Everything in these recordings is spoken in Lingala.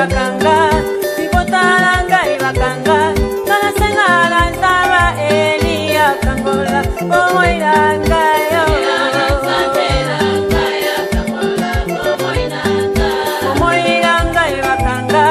bakanga ibotala ibakanga kana sengala ntaba Elia kangola omoiranga yo omoiranga ibakanga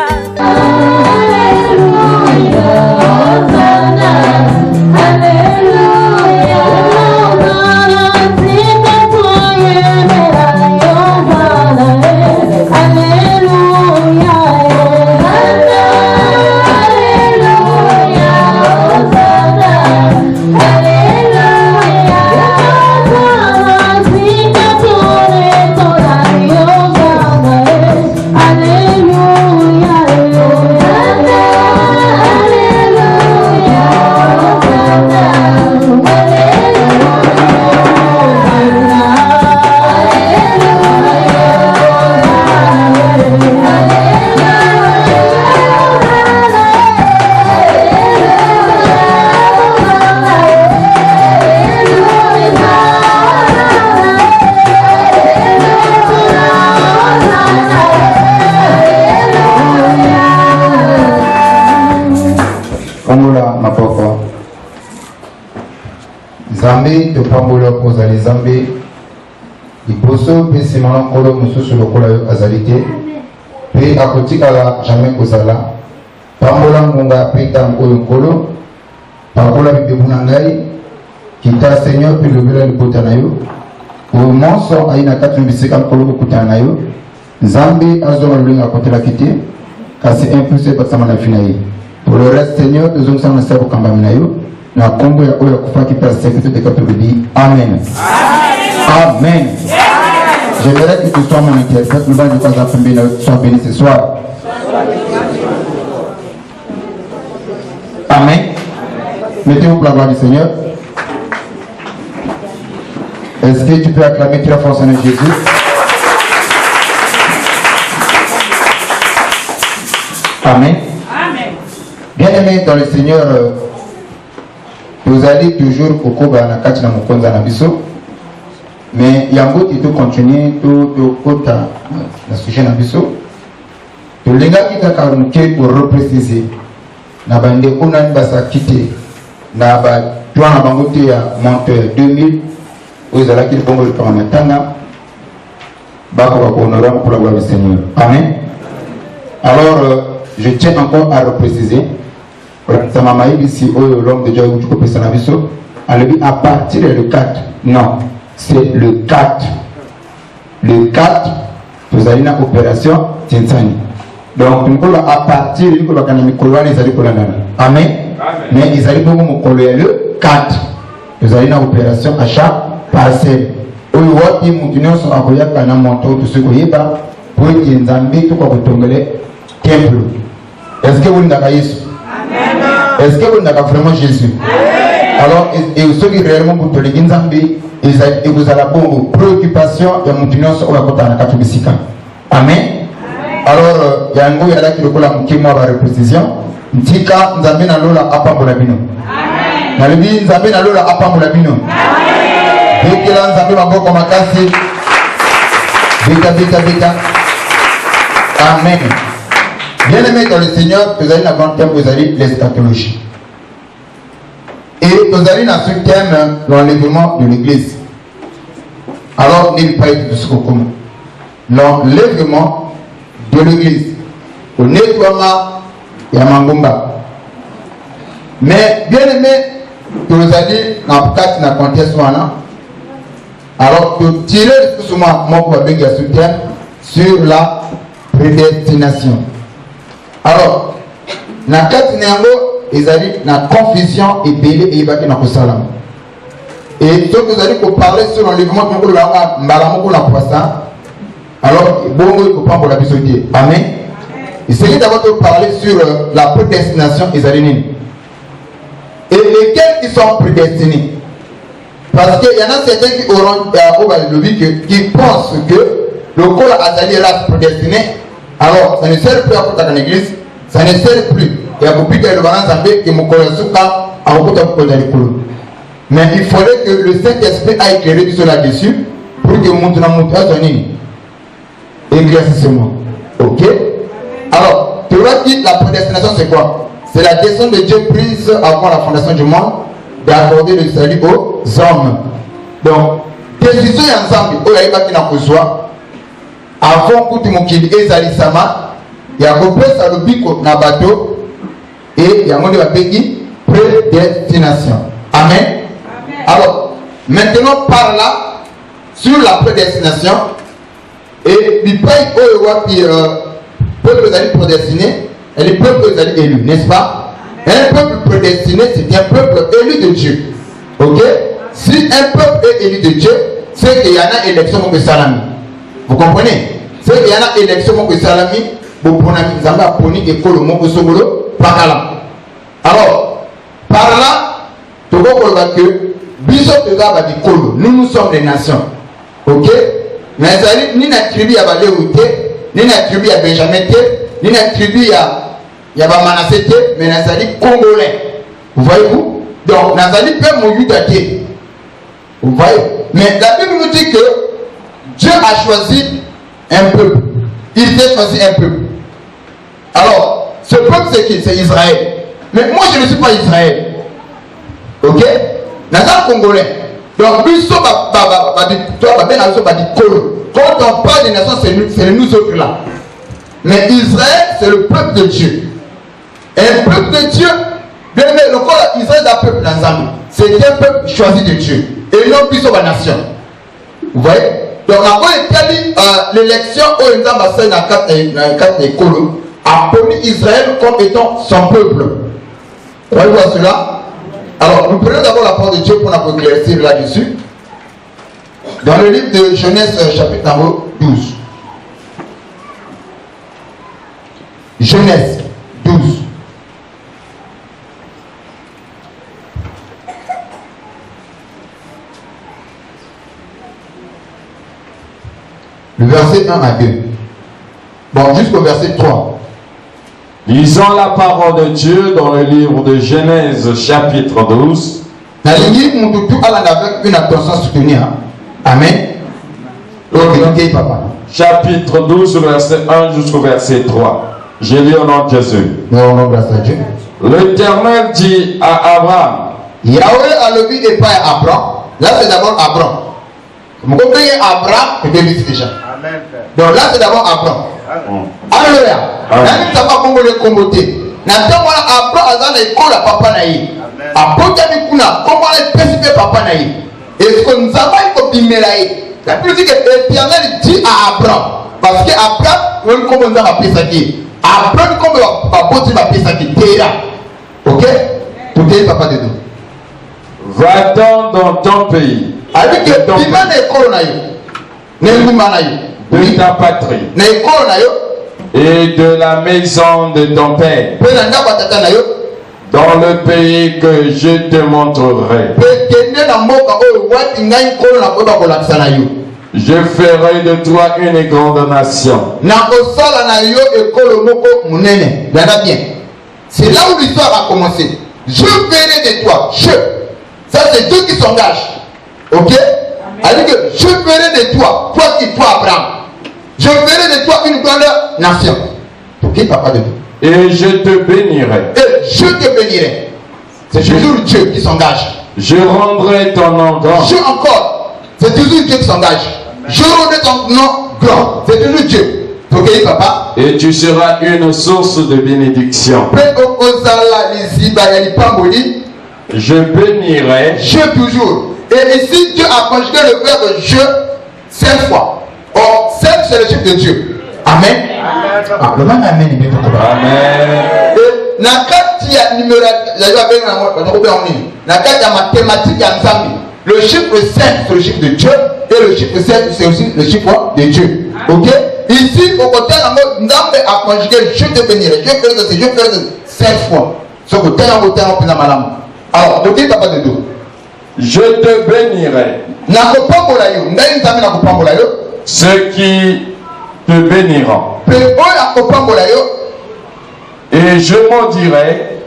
Zambi to pambola kozali zambi iposo pe simana kolo mususu lokola yo azalite pe akotikala jamais kozala pambola ngonga pe tango yo kolo pakola bibebu na ngai kita Seigneur pe lobela libota na yo o monso aina katu bisika kolo kokutana na yo Zambi azoma lulinga kotela kiti kasi impulsé basama na finayi pour le reste Seigneur nous sommes en savoir kamba na yo na kombo ya oya kufaki pa sécurité de katolidi. Amen. Amen. J'aimerais que tu sois mon interprète. Nous allons nous appeler sois béni ce soir. Amen. Mettez-vous pour la gloire du Seigneur. Est-ce que tu peux acclamer très fort Seigneur Jésus? Amen. Amen. Bien-aimés dans le Seigneur, vous allez toujours au Koba na kati na mokonza na biso, mais yango tu dois continuer to kota na sujet na biso. To lenga kita kamuke pour repréciser na bande kuna basa kite na ba toi na bangote ya monteur 2000 aux ala ki bongo le pamatanga ba ko honorer pour la gloire du Seigneur. Amen. Alors je tiens encore à repréciser. Ça m'a dit ici, l'homme de Dieu, à partir du 4. Non, c'est le 4. Le 4, vous allez dans l'opération Tinsani. Donc, à partir du 4, Amen. Mais ils allaient le 4. Vous allez dans l'opération achat parcelle. Pour est-ce que vous n'avez pas est-ce que vous n'avez vraiment Jésus? Alors, et ceux qui réellement pour les Ginzambi, et vous avez la bonne préoccupation et mon union sur la côte à la Katobisika. Amen. Alors, il y a un gars qui le colle à mon kémo à la reprécision. Ntika, Nzambi na lola apa molabino. Amen. Nalibi Nzambi na lola apa molabino. Amen. Bekela Nzambi maboko makasi. Beta. Amen. Bien-aimés dans le Seigneur, vous allez dans le thème, vous allez l'eschatologie. Et vous allez dans ce thème, l'enlèvement de l'Église. Alors, n'il pas être de ce qu'on l'enlèvement de l'Église. Au nettoiement, il y a Mangumba. Mais, bien-aimés, vous allez dans le cadre de la contexte, alors, de tirer sur moi, mon problème, il y a ce thème, sur la prédestination. Alors, na kati nango ezali na confusion et belé et ibaki na kosalam. Et donc vous allez parler sur l'enlèvement de la mbalamoko la poisson. Alors, bongo il faut pas pour la bisoté. Amen. Il s'agit d'abord de parler sur la prédestination isalinine. Et lesquels qui sont prédestinés? Parce qu'il y en a certains qui auront qui pensent que le corps azali est prédestiné. Alors, ça ne sert plus à côté de l'église, ça ne sert plus. Il y a beaucoup de gens qui m'ont connu à côté de l'école. Mais il faudrait que le Saint-Esprit a éclairé tout cela dessus pour que mon éclaircissement. Ok? Alors, on dit la prédestination, c'est quoi? C'est la décision de Dieu prise avant la fondation du monde d'accorder le salut aux hommes. Donc, décision ensemble, il y a qui n'a pas besoin. Avant que tu m'occupes, Ezalisama, il y a compris ça le bico na bateau et il y a mon pays prédestination. Amen. Alors, maintenant par là, sur la prédestination, et les peuples prédestinés et les peuples élus, n'est-ce pas? Un peuple prédestiné, c'est un peuple élu de Dieu. Ok? Si un peuple est élu de Dieu, c'est qu'il y en a élection pour salami. Vous comprenez? C'est qu'il y en a élection pour salami, pour pronami, zamba, poni, et kolomo, osogolo, pakala. Alors, par là, tu vois que Bishop de Gaba dit Kolo, nous sommes des nations. Ok? Mais ni la tribu à Baléouté, ni la tribu à Benjamin, ni la tribu à Manassé, mais Nazali congolais. Vous voyez-vous? Donc, Nazali peut mouiller d'athée. Vous voyez? Mais la Bible nous dit que Dieu a choisi un peuple. Il a choisi un peuple. Alors, ce peuple c'est qui? C'est Israël. Mais moi je ne suis pas Israël. Ok? Nazali congolais. Donc, quand on parle des nations, c'est nous autres là. Mais Israël, c'est le peuple de Dieu. Et le peuple de Dieu, bien aimé, le corps Israël est un peuple d'ensemble. C'est un peuple choisi de Dieu. Et non plus sur la nation. Vous voyez? Donc, après l'élection où il y a 4 écoles, a promis Israël comme étant son peuple. Voyez-vous cela? Alors, nous prenons d'abord la parole de Dieu pour nous éclaircir là-dessus. Dans le livre de Genèse, chapitre 12. Genèse 12. Le verset 1 à 2. Bon, jusqu'au verset 3. Lisons la parole de Dieu dans le livre de Genèse, chapitre 12. Avec une attention soutenue. Amen. Ok, papa. Chapitre 12, verset 1 jusqu'au verset 3. Je lis au nom de Jésus. L'Éternel dit à Abraham. Yahweh a levé et pas à Abraham. Là, c'est d'abord Abraham. Vous comprenez Abraham, c'est déjà. Donc là, c'est d'abord Abraham. Alléluia. Nani tapa bongo le kombote. Na tango na Abraham azana ikola papa na ye. Apota mi kuna comment le pesipe papa na ye. Et ce que nous avons ko bimela ye. La Bible dit que l'Éternel dit à Abraham parce que Abraham on comment ça va peser. Abraham comme va boti va peser terra. OK? Tout est papa de nous. Va-t'en dans ton pays. Avec que bimana ikola na yo. Nenguma na yo. De ta patrie. Na ikola na yo. Et de la maison de ton père, dans le pays que je te montrerai. Je ferai de toi une grande nation. C'est là où l'histoire a commencé. Je ferai de toi. Ça c'est Dieu qui s'engage. Ok? Alors que je ferai de toi, toi Abraham. Je ferai de toi une grande nation. Ok, papa de Dieu. Et je te bénirai. Et je te bénirai. C'est toujours Dieu qui s'engage. Je rendrai ton nom grand. Je encore. C'est toujours Dieu qui s'engage. Je rendrai ton nom grand. C'est toujours Dieu. Ok, papa. Et tu seras une source de bénédiction. Je bénirai. Je toujours. Et ici, Dieu a conjugué le verbe je 5 fois. Or, 5 c'est le chiffre de Dieu. Amen. Amen. Amen. Et nakati ya numéro nakati ya mathématique ya nzambi. Le chiffre 5 c'est le chiffre de Dieu et le chiffre 7 c'est aussi le chiffre de Dieu. Ok? Ici, au côté de Nzambe a conjugué je te bénirai. Je ferai 5 fois. Ce côté là, alors, donc il n'y a pas de dos. Je te bénirai. Ceux qui te béniront. Et je maudirai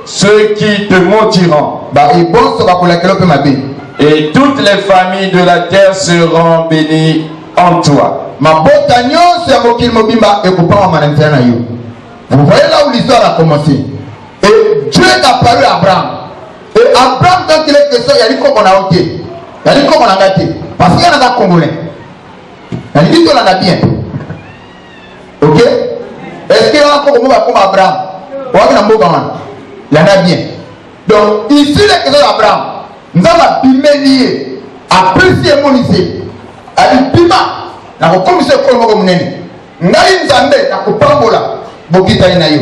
ceux qui te maudiront. Et toutes les familles de la terre seront bénies en toi. mabota nyonso ya mokili mobimba ekopamama na nzela na yo. Vous voyez là où l'histoire a commencé. Et Dieu est apparu à Abraham. Et Abraham, quand il est question, il y a dit comment on a ôté. Il y a dit comment on a gâté. Parce qu'il y en a des Congolais. Il y a dit qu'on en a bien. Ok? Est-ce qu'il y a encore comme Abraham? Il y en a bien. Donc, ici, les questions d'Abraham, nous avons bimé apprécié mon lycée. Ali bima, na commission comme munene. Ngai nzambe na kopambola bokita ina yo.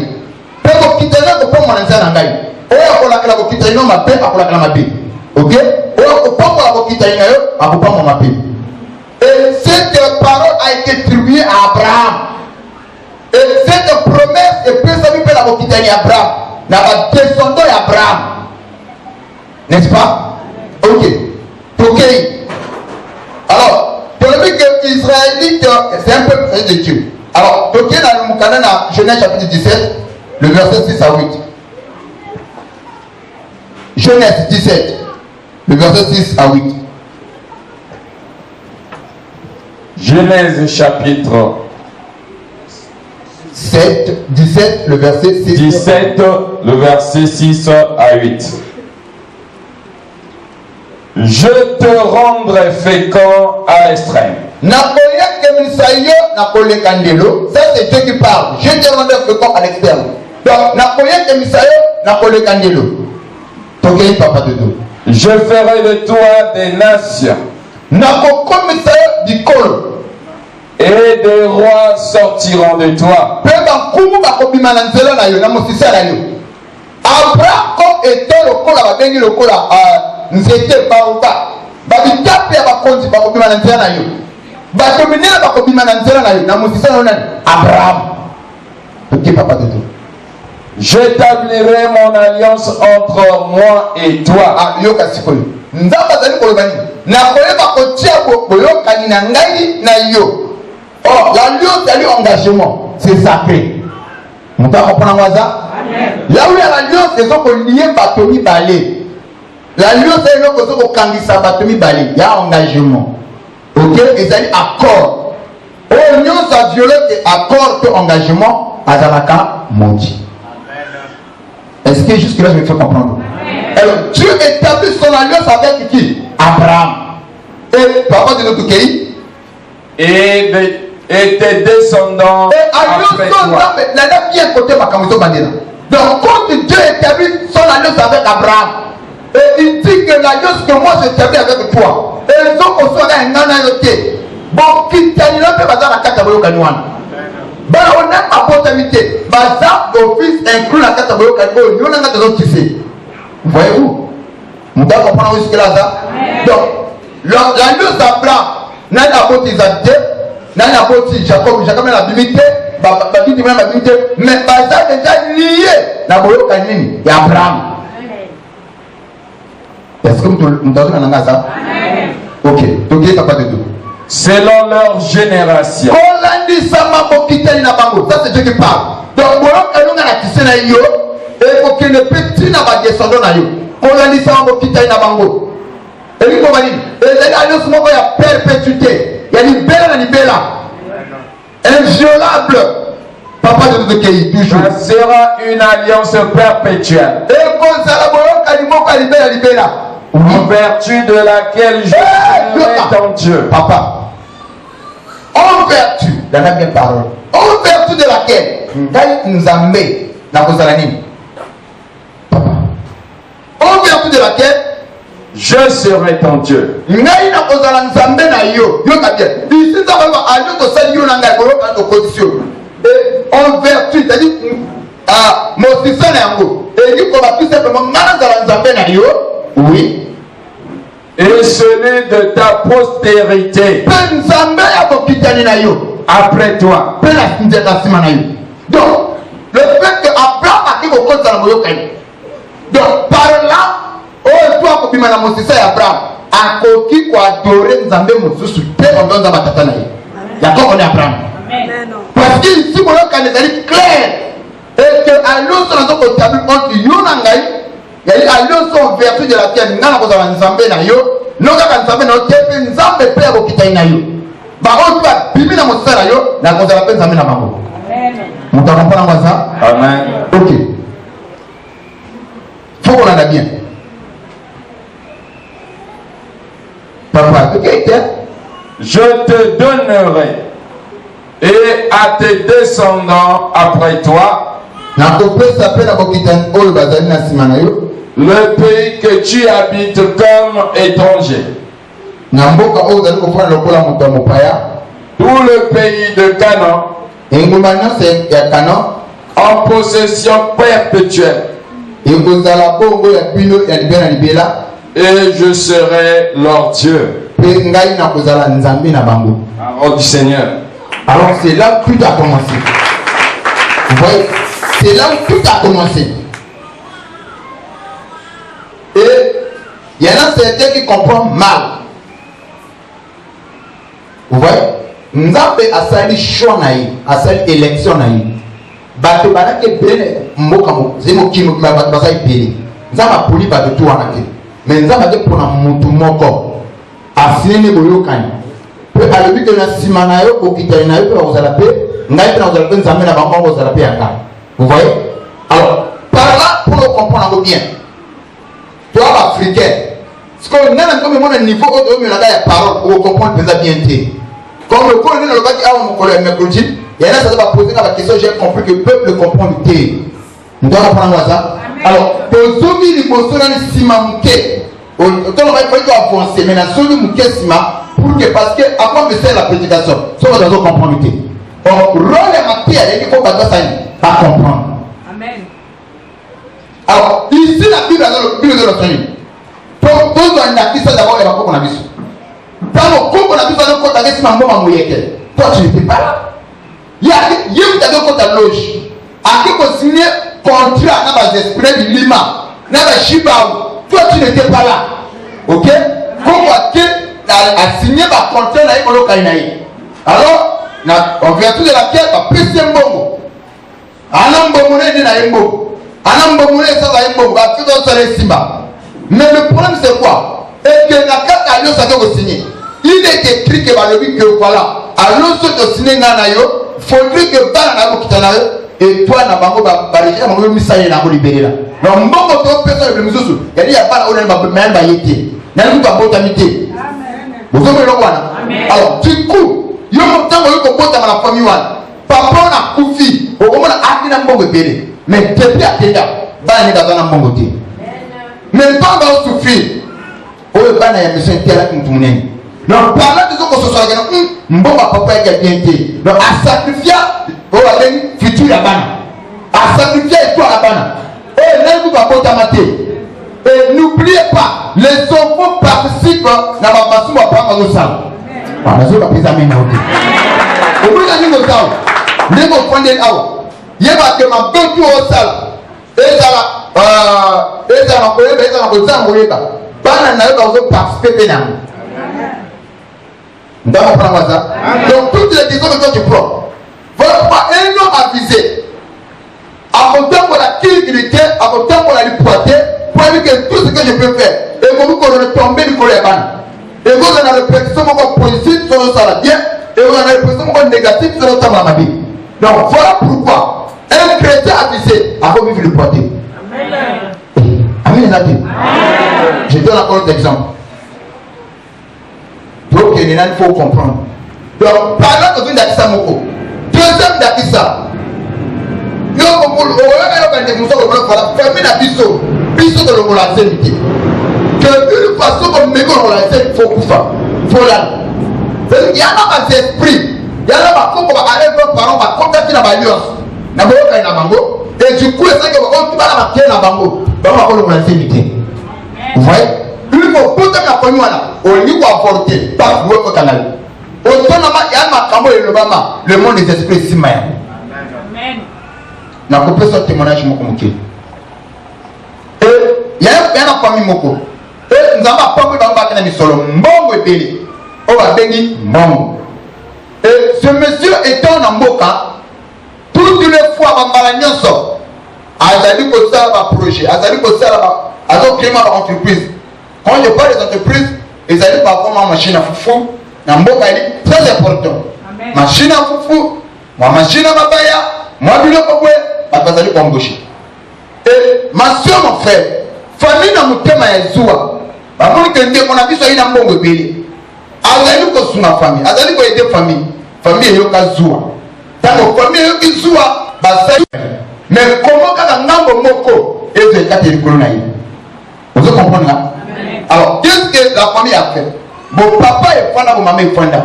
Pe bokita na kopambola nzana ngai. Oya kola kala bokita ina mabe akola kala mabe. OK? Oya kopambola bokita ina yo akopambola mabe. Et cette parole a été attribuée à Abraham. Et cette promesse est présentée par la bokita ina Abraham. Na ba descendant d'Abraham. N'est-ce pas? OK. OK. Alors, pour le but que Israélite, c'est un peuple de Dieu. Alors, donc il y a dans le Moukana, Genèse chapitre 17, le verset 6 à 8. Genèse 17, le verset 6 à 8. Genèse chapitre 17, le verset 6. 17, le verset 6 à 8. Je te rendrai fécond à l'extrême. Ça c'est Dieu qui parle. Je te rendrai fécond à l'extrême. Donc, je ferai de toi des nations. Et des rois sortiront de toi. Abraham était le cola, nzete baoba babitape ya bakonzi bakobima na nzela na yo batominela bakobima na nzela na yo na mosisa na nani Abraham. Ok papa de tout. J'établirai mon alliance entre moi et toi. Ah yoka sikoyo nzamba zali koloba nini na koyeba kotia boyokani na ngai na yo. Oh l'alliance c'est l'engagement, c'est sacré. Muta comprendre waza? Là où il y a l'alliance c'est qu'on lié batomi balé. L'alliance est là que vous kangisa batumi bali, il y a engagement. OK, ils ont accord. Oh, nous a violé accord que engagement à Zalaka Mondi. Est-ce que jusque là je me fais comprendre? Alors Dieu établit son alliance avec qui? Abraham. Et papa de notre pays et tes descendants. Et alliance là là bien côté Makamuto Bandela. Donc quand Dieu établit son alliance avec Abraham, et il dit que l'alliance que moi j'établis avec toi, et les autres sont là, ils n'ont pas été. Bon, qui t'a dit là, c'est pas ça la carte à Boyokanuan. Ben, on a ma potabilité. Bazar d'office inclut la carte à Boyokanuan. Il y en a des autres ici. Voyez-vous? Vous devez comprendre où est-ce que là, ça? Donc, l'alliance d'Abraham, n'a pas été Isaac, n'a pas été Jacob, Jacob n'a pas limité, mais Bazar est déjà lié. La Boyokanuan, il y a Abraham. Est-ce que nous avons ça? Ok, donc il n'y a pas de tout. Selon leur génération. Ça c'est Dieu qui parle. Donc, on a tissé na yo et pour que le petit n'a pas descendu na yo. On a dit ça en Bokita na bango. Et lui comment dit? Et les alliances moi il y a perpétuité. Il y a libéra na libéra. Inviolable. Papa de notre pays toujours. Ça sera une alliance perpétuelle. Et comme ça la boyo kalimo kalibéra libéra. En vertu de laquelle je serai ton Dieu. Papa. En vertu, la même parole. En vertu de laquelle nous a mis dans vos années. Papa. En vertu de laquelle je serai ton Dieu. Ici, ça va aller au salut de condition. Et en vertu, c'est-à-dire, mon système est en haut. Et il faut tout simplement, oui. Et celui de ta postérité après toi. Donc, le fait que Abraham a dit au compte dans le Moyokai. Donc, par là, oh, toi, comme il m'a annoncé ça, Abraham, a coquille pour adorer Nzambé Moussou, on donne dans ma tatana. Il y a quoi on est Abraham? Parce qu'ici, Moyokai est clair. Et que alliance dans notre table entre Yonangai. Il y a alliance en vertu de laquelle nous avons Nzambé na yo, nous avons Nzambé na yo, Nzambé père au Kitaï na yo. Baron tu as bimé dans mon salaire, la cause de la peine, ça mène à Bango. Vous comprenez ça? Amen. Ok. Faut qu'on en a bien. Papa, ok, je te donnerai et à tes descendants après toi le pays que tu habites comme étranger. Tout le pays de Canaan en possession perpétuelle. Et je serai leur Dieu. Parole du Seigneur. Alors c'est là où tout a commencé. Vous voyez, c'est là où tout a commencé. Et il y en a certains qui comprennent mal. Vous voyez, nous avons fait une choix, une élection. Bato barake bene mboka mo zemo kimo bato basai bene. Nzama poli bato tu wanate. Mais nzama de pona mutu moko. Asine boyokani. Pe alobi que na simana yo okitana na yo pe ozala pe, ngai pe na ozala pe nzambe na bango ozala pe aka. Vous voyez? Alors, par là pour le comprendre bien. Toi africain, ce qu'on a comme mon niveau au milieu de la parole pour comprendre bien bien. Comme le colonel le baki a mon collègue mercredi, il y en a ça va poser la question, j'ai compris que le peuple comprend le thé. Nous devons comprendre ça. Alors, pour zomi les bosons dans le simamuke, on va avancer mais dans zomi muke sima pour que parce que avant de faire la prédication, ça va nous comprendre le thé. Or, rôle et matière, il faut pas comprendre. Amen. Alors, ici la Bible dans le Bible de notre famille. Pour tous on a dit ça d'abord et après qu'on a vu ça. Quand on a vu ça, on a dit ça, toi tu n'étais pas là. Il y a eu des loge. À qui qu'on signé contrat dans les esprits du Lima, dans les Chibaou. Toi tu n'étais pas là. Ok? Comment tu as signé un contrat dans les Kainaï? Alors, en vertu de laquelle tu as pressé un bon. Anam bomone ni na yembo. Anam bomone ça va yembo. Va tout dans le simba. Mais le problème c'est quoi? Et que la carte à l'eau ça doit signer. Il est écrit que va le dire que voilà. Alors ce que signer na yo, faudrait que bana na kitana et toi na bango ba barija bango misaye na ko libérer là. Donc mbongo to personne le mususu. Il y a pas on ba même ba yete. Na lu ba botamité. Amen. Vous comprenez le quoi? Alors du coup, yo montango yo ko bota na famille wana. Papa na kufi, au moment akina mbongo bele. Mais depuis atenda, bana ni bazana mbongo te. Mais pas va souffrir. Oh bana ya mission tela kintumneni. Donc parlant de ce que ce soit mbongo papa ya bien te. Donc à sacrifier au aller futur la bana. À sacrifier toi la bana. Et là vous va porter maté. Et n'oubliez pas, les enfants participent dans ma façon de prendre nos salles. Voilà, je vais pas présenter na oté. Au bout de nos salles. Les mots fondés là, il y a que ma bonne tour au sale. Et ça m'a collé, mais ça m'a collé, ça m'a collé. Pas n'a pas participer à nous. D'accord, prends ça. Donc toutes les questions que toi tu prends, voilà pas un homme avisé. À mon temps pour la qualité, à mon temps pour la liberté, pour dire que tout ce que je peux faire, et vous qu'on est tombé du colère. Et vous en avez réflexion positive sur le saladier, et vous en avez réflexion négative sur le tabac. Donc voilà pourquoi un chrétien avisé a vivre le porter. Amen. Amen. Je donne encore des exemples. Donc il faut comprendre. Donc parlant de Dakissa Moko, deuxième Dakissa, nous avons fermé la biseau de l'homolacémité. Que une façon comme mégon la scène, il faut couper. Il faut là. Il y a un esprit. Il y a un parent qui va contacter la alliance. Et du coup, c'est que on va la marquer la bango. Vous voyez? Il faut porter la famille là. On y va apporter. Pas vous au canal. Autonoma, il y a un macamo et le monde des esprits si mal. Amen. N'a pas ce témoignage moko moké. Et il y a un famille moko. Et nous avons pas pu dans la solo. Mbongo et Béli. On va bénir Mbongo. Et ce monsieur étant en Mboka, toutes les fois, Azali Kosa va projet, Azali Kosa va créer ma entreprise. Quand je parle des entreprises, ils allaient pas avoir ma machine à foufou, na mboka est très important. Machine à foufou, machine à mabaya, moi biloko kwe, bazali komboshe. Et ma soeur, mon frère, famille na mutema ya zuwa. Bamoni kende kona biso ina mbongo bele. Azali ko sunga famille, azali ko aider famille. Famille yoka zuwa. Tango famille yoka zuwa, basali. Mais comment kaka ngambo moko eze kati likolo na ye. Vous comprenez là? Alors, qu'est-ce que la famille a fait? Bon papa est fanda, bon maman est fanda.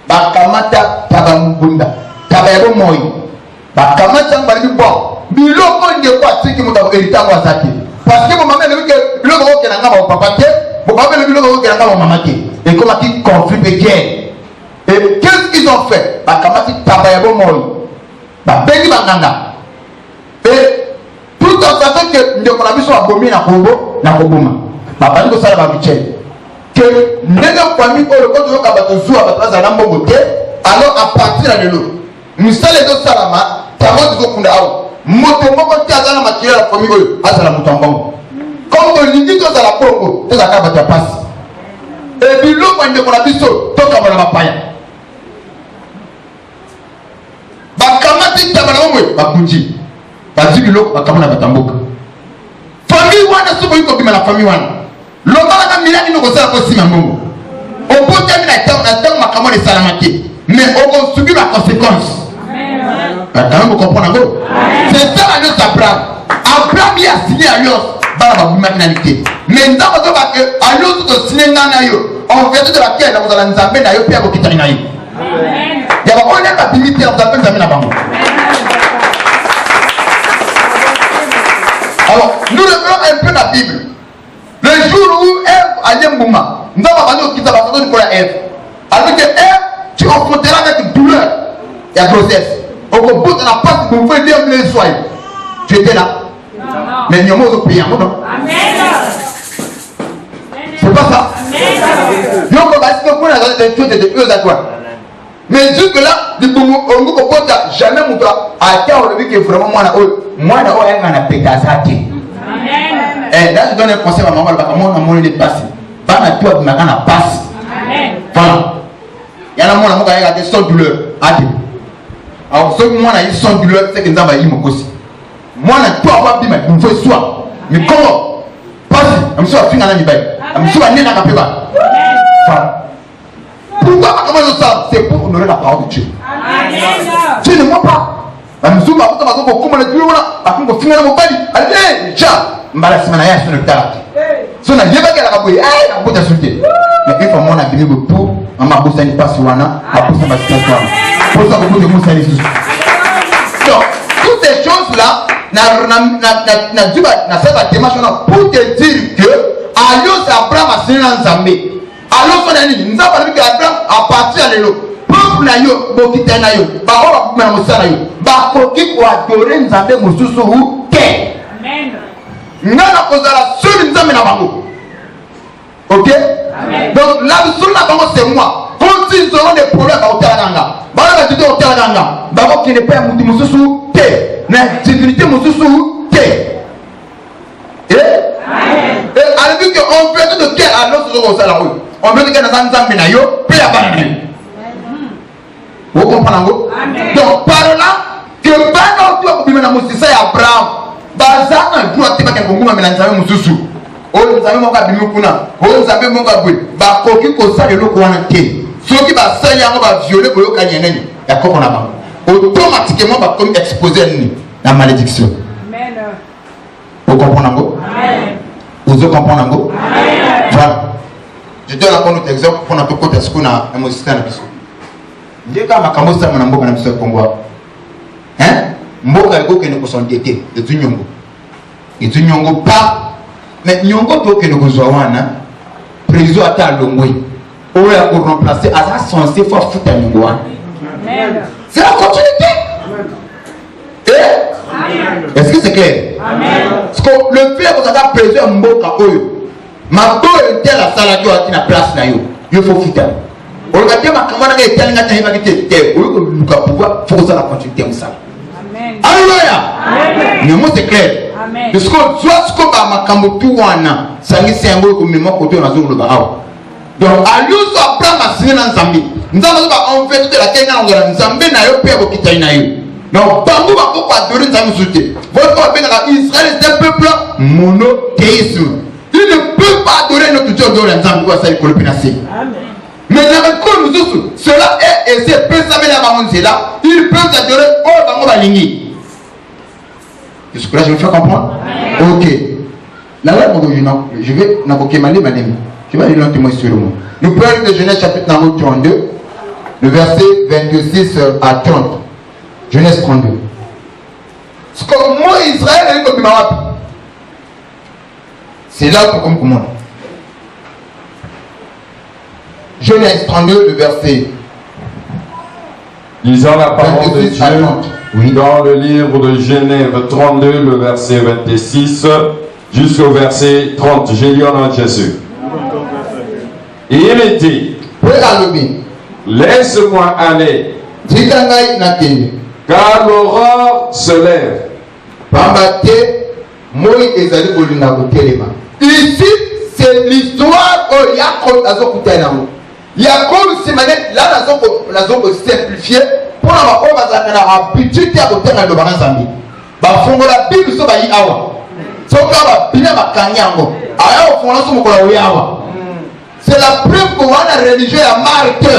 Bakamata tabambunda. Tabayabo moi. Bakamata mbali bon. Biloko ndeko atiki muta héritage wa zaki. Parce que mon maman le que biloko ko kenanga ba papa te, bon papa le biloko ko kenanga ba maman te. Et comment qui conflit de guerre. Et qu'est-ce qu'ils ont fait? Bakamata tabayabo moi. Ba bengi banganga. Et tout en sachant que ndeko na biso abomi na kombo na koboma. Papa ndiko sala ba biche. Que nega famille ko le ko to ka ba to zuwa ba traza na mbongo te, alors à partir de là, nous salé do salama, tamoto ko kunda awo. Moto moko ti azala makila la famille oyo azala mutombo comme on dit to azala pongo to zaka bata passe et biloko ndeko na biso to kamala mapaya bakamati tabana omwe bakunji bazi biloko bakamala batamboka famille wana suko yuko bima na famille wana lobala ka milani no kozala ko sima mbongo opo tami na tango makamole salamaki mais on va subir la conséquence. Vous comprenez? C'est ça l'alliance d'Abraham. Abraham y a signé l'alliance dans la humanité. Mais nous avons dit que l'alliance de signer en vertu de laquelle nous allons nous amener à Yopia pour quitter l'Inaï. Il y a pas de limite à nous amener à Bamou. Alors, nous regardons un peu la Bible. Le jour où Ève a dit Mbouma, nous avons dit qu'il va se donner Ève. Alors que Ève, tu confronteras avec douleur et la grossesse. Au bout de la passe, vous pouvez dire les soins. Tu étais là. Mais nous avons prié. Non? C'est pas ça. Nous avons dit que mais jusque là, on ne peut jamais que vraiment moi, a pété à ça. Et là, je donne un conseil à maman, on est passé. Pas na toi, mais on a passé. Voilà. Il y a un moment qui a des sans douleur. Alors, ceux qui ont eu sans douleur, c'est que nous avons eu mon aussi. Moi, je ne peux pas dire, mais il faut soit. Mais comment? Pas si. Je me suis fait un peu. Je me suis fait un peu. Pourquoi comment ça? C'est pour honorer la parole de Dieu. Dieu ne ment pas. Je me suis fait un peu. Je me suis fait un peu. Allez, tiens. Je me suis fait un peu. Si on a dit que la insulté. Mais il faut mon abîmer pour ma bosse n'est pas sur Wana, ma bosse n'est pas sur Wana. Pour ça, vous pouvez vous donc, toutes ces choses-là, n'a pas démarche pour te dire que alliance Abraham a signé dans Zambé. Alors, on a dit, nous avons dit qu'Abraham a parti à l'élo. Peuple na yo, bokite na yo, ba on va mettre ça na yo, ba koki ko adorer Nzambe mususu ou ke. Amen. Ngana kozala seul Nzambe na bango. Ok? Amen. Donc là, sur la bango c'est moi. Quand ils auront des problèmes à Otelaganga, bah là tu dis Otelaganga, bah qui n'est pas un mususu ke, na divinité mususu ke. Et à la vue qu'on veut de quel alors ce qu'on s'en on veut que nous Nzambe na yo, puis à banane. Vous comprenez? Donc par là, que Bano doit couper dans Moussa et Abraham, Bazan doit être un concours à Nzambe Moussou. Oh, Nzambe Monga Bimukuna, oh, Nzambe Monga Boué, Bakoki Kosa de l'Okouanté. Ceux qui va saigner, on va violer pour le Kanyanen, il y a quoi on a automatiquement, va comme exposer la malédiction. Amen. Vous comprenez? Vous comprenez? Voilà. Je donne encore notre exemple pour notre côté ce qu'on a un Moussa. Ndeka makambo sa mwana mboka na biso Kongo. Mboka eko kene ko sondete etu nyongo. Etu nyongo pa mais nyongo to kene ko zwa wana président ata longwe. O ya ko remplacer asa censé faut foutre nyongo wana. Amen. C'est la continuité. Amen. Est-ce que c'est clair? Amen. Parce que le fait que ça a président mboka oyo. Ma to tel la sala jo ati na place na yo. Il faut foutre. On va dire que comment on est tel que pouvoir faut ça la continuité ça. Amen. Alléluia. Mais moi c'est clair. Amen. Parce que soit ce qu'on va makambo tu wana, ça ngi sengo ko memo ko to na zo lo ba. Donc, à lui, Abraham a signé dans Zambie. Nous avons en fait de la Kenya en Zambie, n'a eu peur de quitter. Donc, Bambou va pas adorer Zambie. Votre peuple Israël est un peuple monothéiste. Il ne peut pas adorer notre Dieu de Zambie. Mais cela est, et c'est précisément là, ils peuvent adorer au Bango Balingi. Jusque-là, je me fais comprendre? Ok. Là, je vais n'aboquer ma ligne. Je vais lire un témoin sur moi. Nous prenons de Genèse chapitre 32, le verset 26 à 30. Genèse 32. Ce que moi, Israël, c'est là pour comme comment. Genèse 32, le verset. Lisons la parole de Dieu oui. Dans le livre de Genèse 32, le verset 26 jusqu'au verset 30. J'ai lu en nom de Jésus. Et il dit, laisse-moi aller, car l'aurore se lève. Ici, c'est l'histoire de Jacob. Jacob, c'est là, nous avons simplifié pour avoir habitude à côté de Baranzambi. La Bible, c'est la preuve qu'on a religieux à Marthe.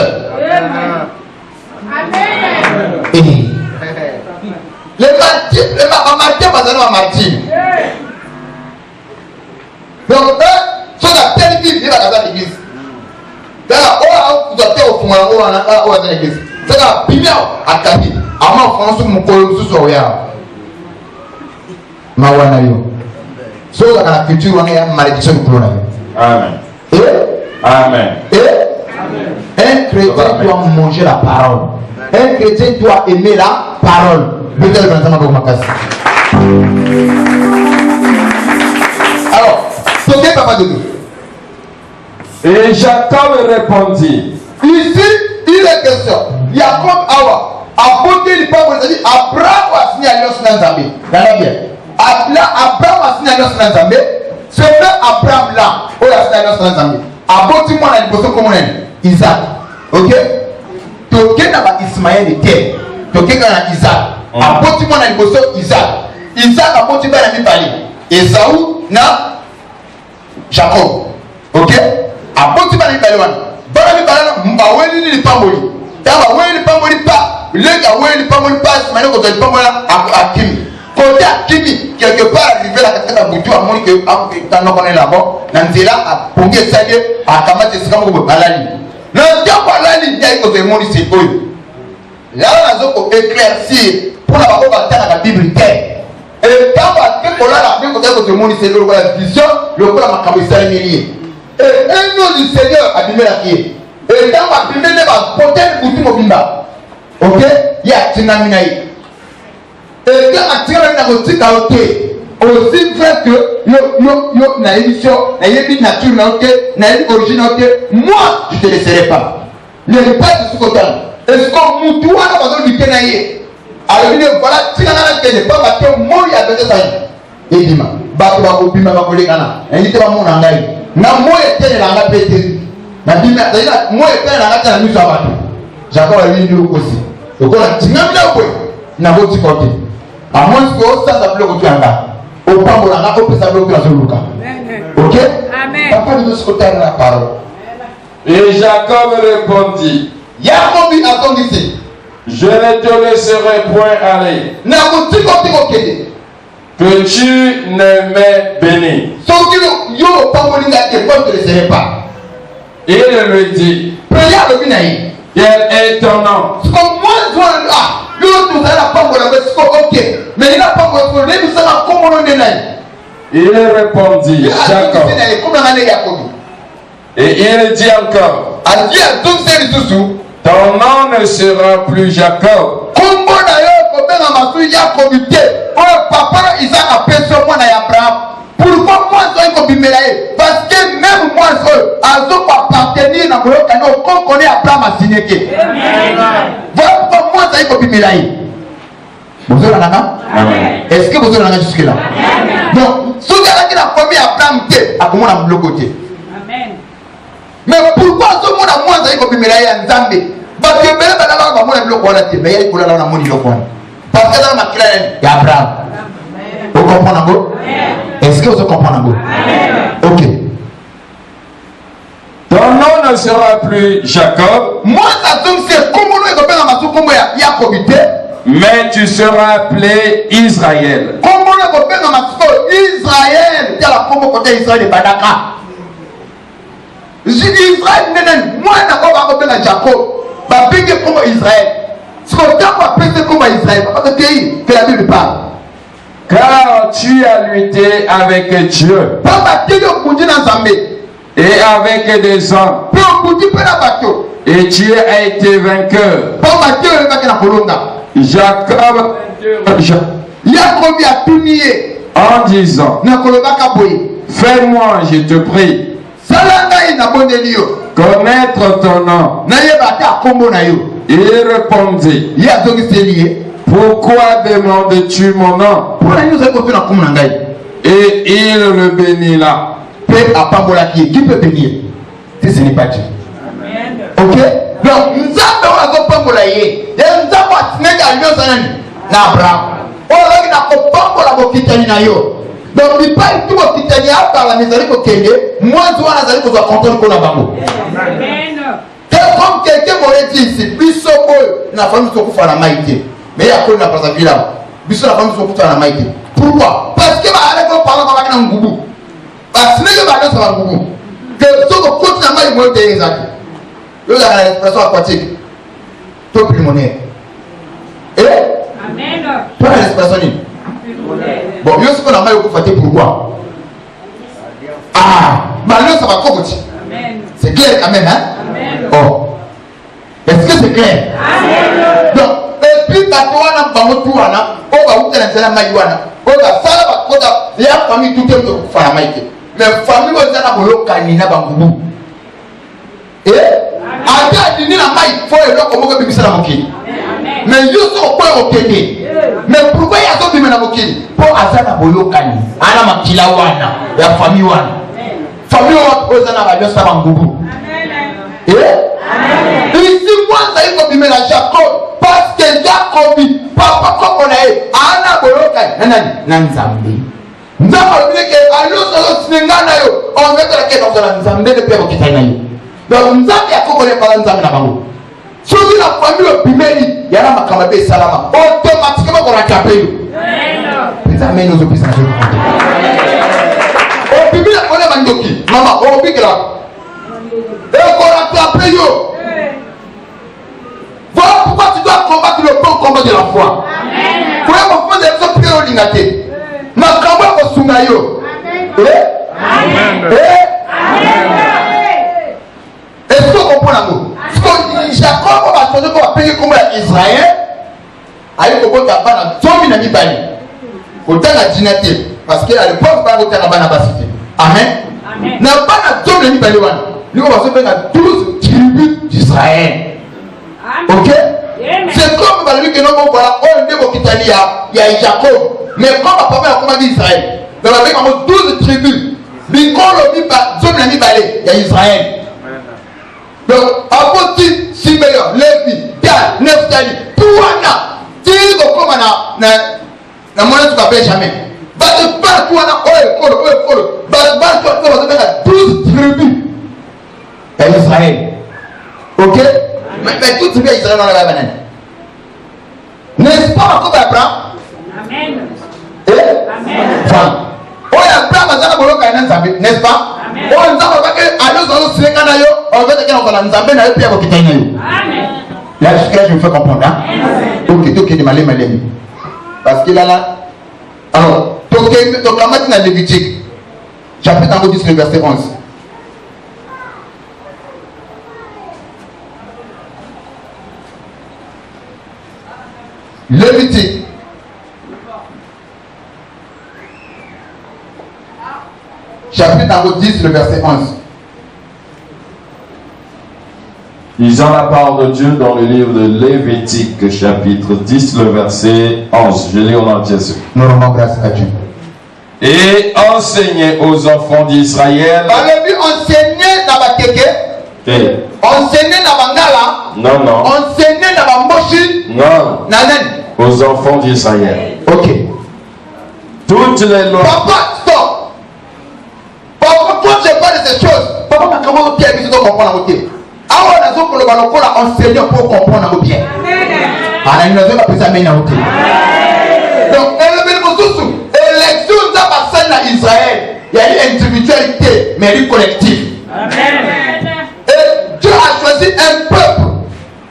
Les martyrs, pas martyrs. Donc, sur la telle église, il va dans l'église. Vous êtes au fond, dans l'église. C'est la pignon à Kadi. Avant France, mon collègue sous Soya. Mawanayo. Sur la culture, on est en malédiction de Corona. Amen. Amen. Un chrétien doit manger la parole. Un chrétien doit aimer la parole. Alors, c'est papa de nous. Et Jacob répondit. Ici, il est question. Jacob Awa. A côté du peuple, c'est-à-dire Abraham a signé alliance dans Zambie. Abraham a signé alliance dans Zambie. Ce frère Abraham là, il a signé alliance dans Zambie. Aboti moi na liboso comme on Isaac. OK? Toke na ba Ismaël était. Toke na Isaac. Aboti moi na liboso Isaac. Isaac aboti ba na mibali. Esaú na Jacob. OK? Aboti ba na mibali wana. Ba na mibali mba weni ni pamboli. Taba weni pamboli pa. Lega weni pamboli pa Ismaël ko to pamboli Akimi. Côté Akimi quelque part arrivé la kataka butu a moni que tano connaît là-bas. Nanzela a pongi sade a kamate sikamo ko balali. Na ndako balali ya iko de moni c'est oyo. Là on a zoko éclaircir pour la bako batana la Bible terre. Et quand on a la Bible ko de moni c'est le vision, le ko la makambo sale milier. Et un nom du Seigneur a bimé la qui. Et quand on a bimé les ba potel butu mobimba. OK? Ya tinaminaï. Et quand on tire dans le tika aussi vrai que yo na émission na yebi nature na OK na yebi origine OK moi je te laisserai pas ne pas de ce côté est-ce que mutu wana bazo likena ye alors il voilà tika na kene pas ba que moi ya bete ça et dima ba ko bima ba ko lekana ndite ba mona ngai na moi etene la ngapete na dima d'ailleurs moi etene la ngata na miso abatu Jacob a lui nous aussi donc on tingamila ko na boti côté à moins que ça s'appelle ko tuanga. Au Pambolanga, au Pessablo, ok? Amen. Papa de nous côté la parole. Et Jacob répondit. Jacob a dit je ne te laisserai point aller. Que tu ne m'aies béni. Et il lui dit. Quel est ton nom? Il répondit Jacob. Et il dit encore ton nom ne sera plus Jacob. Pourquoi moi je suis parce que même moi je appartenir à mon connaît Abraham a signé. Voilà pourquoi moi je suis vous avez est-ce que vous avez jusque là? Donc, si vous avez la première Abraham, à comment on a bloqué? Mais pourquoi ce monde a moins d'ailleurs comme Mélaya Nzambe? Parce que Mélaya Banaba va moins de l'eau qu'on a été, mais il y a une couleur dans la monnaie l'eau. Parce que dans la maquille, il y a Abraham. Vous comprenez? Est-ce que vous comprenez? Ok. Ton nom ne sera plus Jacob, Moi, ça tombe, c'est comme on est comme dans ma soupe, il y a probité. mais tu seras appelé Israël. Comme on est comme dans ma soupe, Israël. Il y a la promo côté Israël de Badaka. J'ai dit Israël, moi, je n'ai pas comme dans Jacob. Je vais payer comme Israël. Ce qu'on va payer comme Israël, parce que pays que la Bible parle. Car tu as lutté avec Dieu et avec des hommes, et tu as été vainqueur. Jacob en disant, fais-moi, je te prie, connaître ton nom. Il répondit, pourquoi demandes-tu mon nom? Et il le bénit là. Qui peut bénir si ce n'est pas Dieu? Ok? Donc, nous avons Abraham. Donc, il parle tout le kitani à la maison de Kenya. Moi, je vois la zone de contrôle pour la banque. Comme quelqu'un m'aurait dit ici, Bissot, la famille se coupe à la maïté. Mais il y a quoi dans la ville là? Bissot, la famille se coupe à la maïté. Pourquoi? Parce que avec le parlement, on va faire un goubou. Parce que les gens vont faire un goubou. Que ce qu'on continue à faire, ils vont être exacts. Là, il y a l'expression aquatique. Taux pulmonaire. Et? Amen. Toi, l'expression dit. Bon, il y a ce qu'on a mal au coup, pourquoi? Ah, bah là, ça va trop vite. C'est clair, amen, hein? Amen. Oh. Est-ce que c'est clair? Amen. Donc, et puis, quand on a un bango tout, on va où tu as un maïwana. On va ça, il y a une famille tout le monde qui fait la maïté. Mais la famille, on a un bolo canina bangou. Et, à la maï, il faut le loco, on va bien la moquille. Mais il y a ce qu'on peut obtenir. Mais pourquoi il y a ce qui me l'a moquille? Pour Azana bolo canina. Ana makila wana, la famille wana. Famille wana, on a un bangou. Et ici, moi, ça y est, comme il me l'a Jacob, parce que Jacob, papa, comme on a eu, Anna Boloka, Nanzambi. Nous avons dit que, allons, on met la quête dans la Nzambe de Père Kitanaï. Donc, nous avons dit qu'on est pas Nzambe là-bas. Si la famille au Pimeli, il y a la Makamabé Salama, automatiquement, on a capé. Putain, mais nous sommes au Pimeli, on est Mandoki. Maman, on pique là. Et on a attrapé yo. Voilà pourquoi tu dois combattre le bon combat de la foi. Voilà pourquoi tu dois prier au lingate. Ma combat au sungayo. Est-ce que vous comprenez l'amour? Parce que Jacob va choisir qu'on va payer comme Israël. Aïe, on va faire un zombie dans l'Ibali. Autant la dynate. Parce qu'à l'époque, on va faire un banabasité. Amen. N'a pas la zombie dans l'Ibali. Nous allons se faire 12 tribus d'Israël. Ok? C'est comme lui que nous avons voilà, on est au Kitani, il y a Jacob. Mais comme on va faire d'Israël, nous avons 12 tribus. Il y a Israël. Donc, Apoti, Simeon, Lévi, Dan, Neftali, Touana, Tiri, comme on a monnaie tu vas jamais. Partout, on a 12 tribus. Il y a Israël. Ok? Mais tout ce qui est Israël dans la banane. N'est-ce pas encore Abraham? Amen. Amen. Enfin, on a Abraham, n'est-ce pas? On a là, je me fais comprendre. Hein? Ok, de malé. Parce qu'il a là. Alors, donc, la matinée à Lévitique, chapitre 10, le verset 11. Lévitique. Chapitre 10, le verset 11. Lisons la parole de Dieu dans le livre de Lévitique, chapitre 10, le verset 11. Je lis au nom de Jésus. Nous rendons grâce à Dieu. Et enseignez aux enfants d'Israël Enseigner dans Bangala. Non, non. Enseigner dans Bamboshi. Non. Nanen. Aux enfants d'Israël. Ok. Toutes les lois. Papa, stop. Papa, quand je parle de ces choses, papa m'a comment bien que tu dois comprendre la beauté. Alors, on a besoin que le ballon pour enseigner pour comprendre la beauté. On a une besoin de faire la beauté. Donc, l'élection de la personne à Israël, il y a une individualité, mais une collective. Et Dieu a choisi un peuple.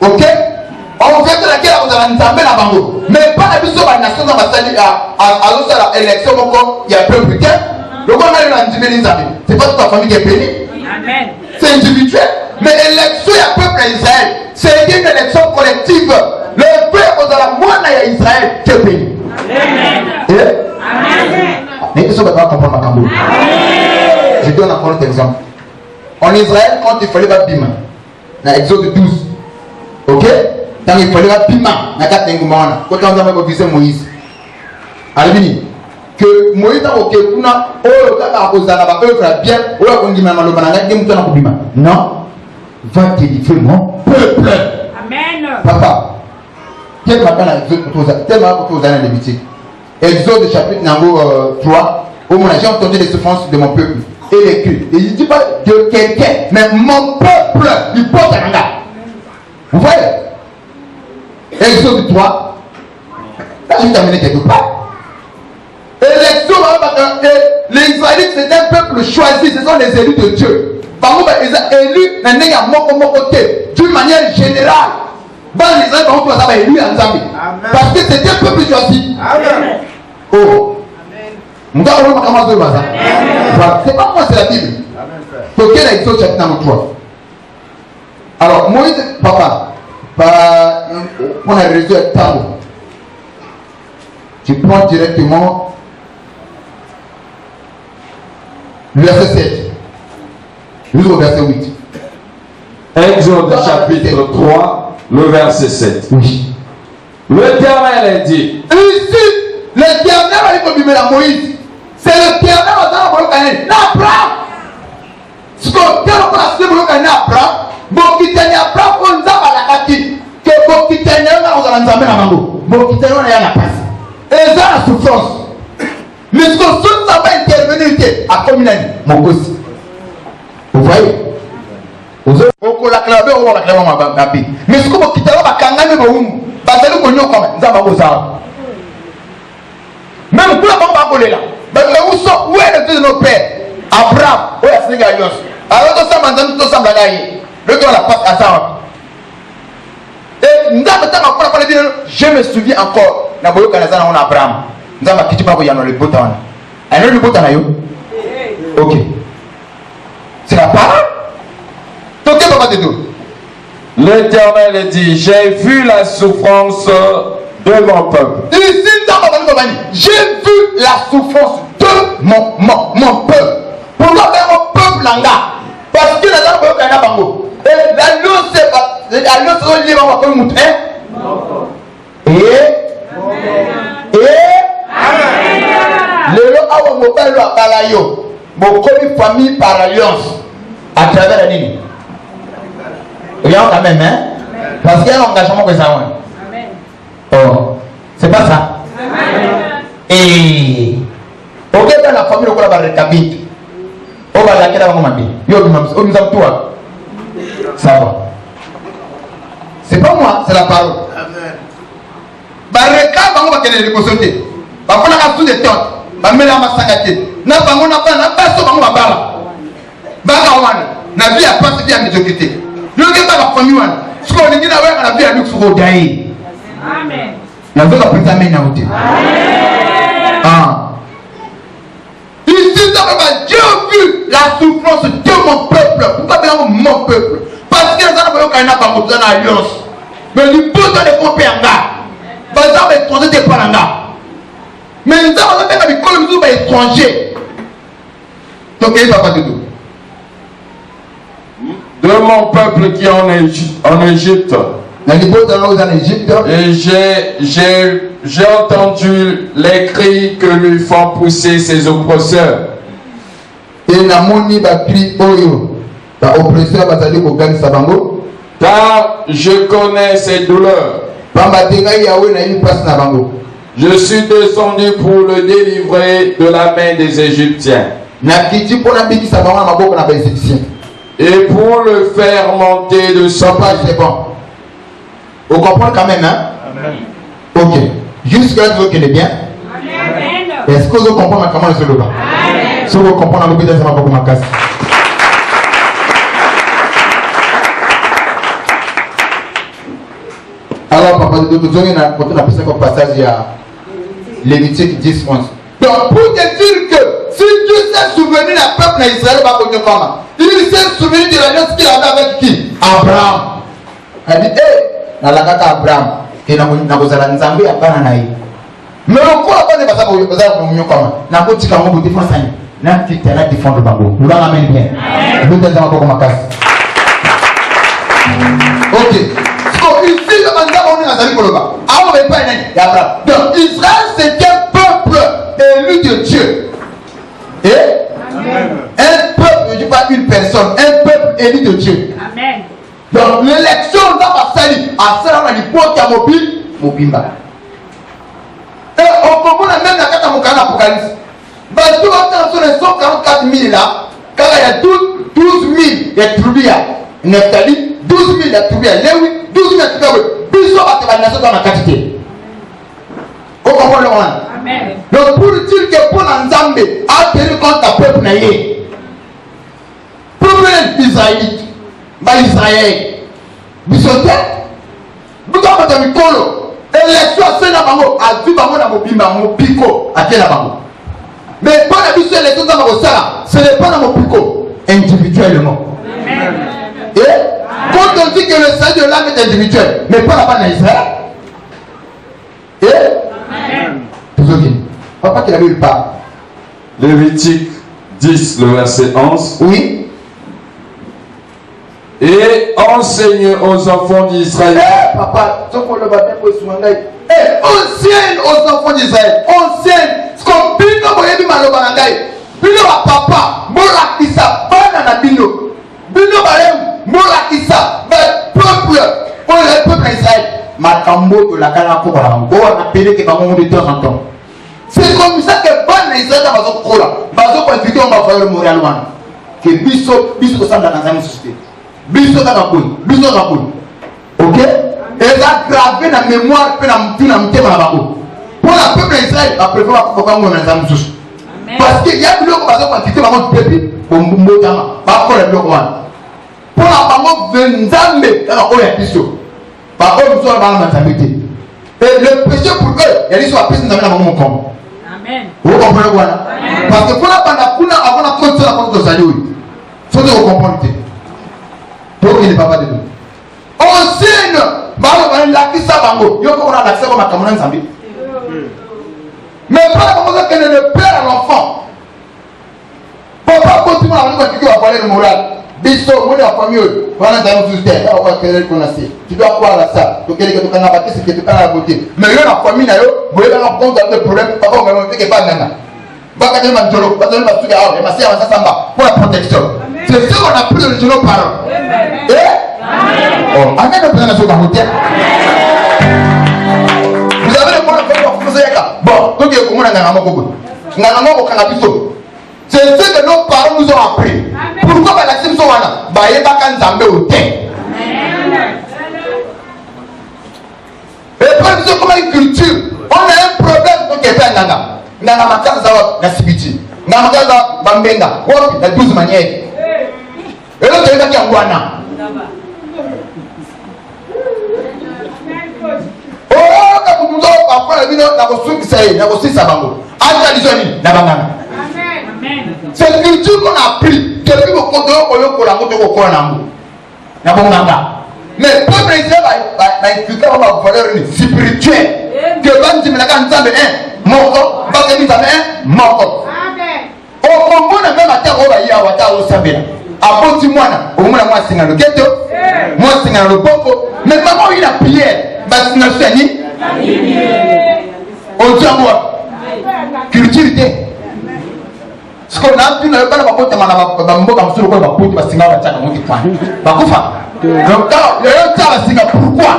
Ok? On fait de laquelle on a entamé la bango. Mais pas la vision de la nation dans la élection, il y a un peuple. Donc, on a eu l'individualité. C'est pas toute la famille qui est bénie. C'est individuel. Mais l'élection, il y a un peuple à Israël. C'est une élection collective. Le peuple de la moine à Israël qui est béni. Mais ça ne va pas comprendre ma cambo. Je donne encore un exemple. En Israël, quand il fallait pas bima, dans Exode 12, ok? Quand il fallait pas bima, dans 4 Ngoumana, quand on a visé Moïse, Alvini, que Moïse a ok, kuna, oh, le gars a posé la œuvre bien, oh, on dit même le banana, il dit que bima. Non, va délivrer mon peuple. Amen. Papa, quel matin à Exode pour tous, tel matin pour tous les Lévitiques. Exode chapitre 3, où mon j'ai entendu les souffrances de mon peuple et les cris. Et il ne dit pas de quelqu'un, mais mon peuple, il porte un regard. Vous voyez? Exode 3, là je vais terminer quelque part. Élection, les Israélites, c'est un peuple choisi, ce sont les élus de Dieu. Par contre, ils ont élu mon côté, d'une manière générale. Les Israélites vont être élus en Zambie. Parce que c'est un peuple choisi. Amen. Oh. Amen. C'est pas moi, c'est la Bible. Donc, quel est Exode chapitre 3? Alors, Moïse, papa, on a résolu le temps. Tu prends directement le verset 7 jusqu'au verset 8. Exode chapitre 3, le verset 7. Oui. L'Éternel a dit. Ici, l'Éternel a dit à Moïse. C'est l'Éternel qui a dit à Abraham. Ce qu'on a dit à Abraham, bon, qui tenait Abraham, on a la kaki. Que bon, qui tenait là, on a entamé la mango. Bon, qui tenait là, on a la passe. Et ça, la souffrance. Mais ce qu'on ne va intervenir, à combien mon gosse. Vous voyez? Mais ce qu'on va quitter là, va kangamer bon. Bazali ko nyoko nzamba bozala. Même pour la bamba kolela. Mais où sont où est le Dieu de nos pères? Abraham, où est Sénégal Yos? Alors tout ça maintenant tout ça bagaille. Le temps la passe à ça. Et nzamba tama pour parler bien, je me souviens encore na boyo kana na Abraham. Nzamba kiti ba boyano le botana. Alors le botana yo. OK. C'est la parole. Donc qu'est-ce qu'on va te dire? L'Éternel dit, j'ai vu la souffrance de mon peuple. Ici, j'ai vu la souffrance de mon peuple. Pourquoi faire mon peuple là? Parce que la peuple est là. Et l'alliance, c'est liée à mon peuple. Le lot a mon peuple à Balayo. Mon famille par alliance. À travers la ligne. Regarde quand même, hein? Parce qu'il y a un engagement que ça a. Oh, c'est pas ça. Et ok, dans la famille, on va rétablir. On va la kéla mamie. Yo, nous sommes toi. Ça va. C'est pas moi, c'est la parole. Barreka, on va qu'elle est reposée. On va faire tout de temps. On va mettre la massacre. Na bango na pas na pas so bango babala. Baka wana. Na vie a pas bien médiocrité. Le gars dans la famille, ce qu'on dit là, on a vu à nous sur le Amen. La vie a pris amen à vous. Ah. Ici, Dieu a vu la souffrance de mon peuple. Pourquoi bien mon peuple? Parce que ça n'a pas besoin d'une alliance. Mais il faut que les compères en gars. Par exemple, les étrangers ne sont pas en gars. Mais nous avons fait des colonies étrangers. Donc, il ne va pas de tout. De mon peuple qui est en Égypte. Et j'ai entendu les cris que lui font pousser ses oppresseurs. Car je connais ces douleurs. Je suis descendu pour le délivrer de la main des Égyptiens. Et pour le faire monter de son page, c'est bon. Vous comprenez quand même, hein? Amen. Ok. Jusque-là, vous connaissez bien? Amen. Est-ce que vous comprenez comment je le bas? Si vous comprenez, vous pouvez dire que c'est ma casse. Alors, papa, nous avons appris ça comme passage il y a Lévitique 10, 11. Donc, pour te dire que si Dieu s'est souvenu du peuple d'Israël, il s'est souvenu de l'alliance qu'il avait avec qui? Abraham. Elle dit, hé, Abraham, qui n'a pas Nzambe, apana na ye. Mais encore pas ne pas savoir comment comment. Na ko tika ngo défense ani. Na tika na défendre bango. Nous va amener bien. Nous devons encore comme casse. OK. So ici le mandat on est dans Zali Koloba. Ah on veut pas y Abraham. Donc Israël c'était un peuple élu de Dieu. Et un peuple, je dis pas une personne, un peuple élu de Dieu. Amen. Donc l'élection dans ma salle, à cela on a dit pour qu'il y a mobimba. Et on comprend même la carte à mon canal Apocalypse. Parce que on a 144 000 là, car il y a 12 000 de tribus à Nephtali, 12 000 de tribus à Lévi, 12 000 de tribus à Bissau à la nation dans la quantité. On comprend le monde. Amen. Donc pour dire que pour l'Anzambe a tenu compte à peuple naïe, peuple israélite, Israël, Bissoté, Bouka Matamikolo. Élection c'est na bango azu bango na mobimba mo piko atela bango. Mais pas la biso élection dans bango ça, ce n'est pas dans mon piko individuellement. Amen. Et quand on dit que le salut de l'âme est individuel, mais pas là-bas en Israël. Et amen. Toujours bien. Papa qui avait eu pas. Lévitique 10 le verset 11. Oui. Et enseigne aux enfants d'Israël. Eh, papa, enseigne aux enfants d'Israël. Enseigne. Ce qu'on dit, bino papa, mola kisa, banana bino. Bino balem, mola kisa, peuple, pour le peuple d'Israël. Makambo de la Kanako, on a appelé que bango de temps en temps. C'est comme ça que ban Israël dans ma zone kola. Bazo pour inviter on va faire le moral one. Que biso ça dans la société. Biso na boy, biso na boy. OK? Et ça gravé dans mémoire pe na mtu na mtema na bako. Pour la peuple d'Israël, la préfère ko ko ngona nzamu susu. Parce que ya biloko bazo quantité bango peuple bombo tama. Ba ko le biloko wana. Pour la bango venzambe na ko ya biso. Ba ko biso na bango nzambe te. Et le péché pour eux, il y a des soit personne na bango comme. Amen. Vous comprenez quoi? Parce que pour la banda kuna avona konso na konso zali. Faut que vous compreniez. Donc il n'est pas de nous. On signe. On a qui ça bango. Yo ko on a l'accès comme makamona nzambe. Mais pas comme ça que le père à l'enfant. Papa continue à nous dire qu'on va parler le moral. Biso, on est en famille. On a dans une terre. On va querer qu'on a c'est. Tu dois croire à ça. Donc il y a que tu as battu c'est que tu pas la beauté. Mais yo la famille na yo, vous avez un compte de problème. Papa on va faire que pas nana. Baka de manjolo, baka de masuka ah, ma sœur ça samba pour la protection. C'est ce qu'on a pris de nos parents. Oh, amen de prendre sur la route. Vous avez le moyen de faire pour ça. Bon, donc il y a comment on a moko. Ngana moko kana biso. C'est ce que nos parents nous ont appris. Pourquoi ba la simso wana? Ba yeba kan Nzambe oté. Et puis comme une culture, on a un problème donc est nanga. Nanga makaza wa na sibiti. Nanga makaza bambenga. Wapi na 12 manières. Et là tu es qui angwana. Oh, quand vous après la vie, na ko sukisa, na ko sisa bango. Anja lisoni na bangana. Amen. C'est une culture qu'on a appris depuis qu'on koyo la moto ko kona nango. Na banganga. Mais pour préserver la inculquer la valeur spirituelle que bandi me la kan Nzambe moko, bandi Nzambe moko. Amen. O Congo na même ata ko ba ya wata o sabela. Aboti mwana, o mwana mwa singa le ghetto. Moi singa le boko, mais maman il a prière. Basi na seni on dit à moi culture. Ce qu'on qu'on a vu le bala bakota mana bamboka musuru ko baputi basinga bataka muti kwa bakufa donc le yota basinga pourquoi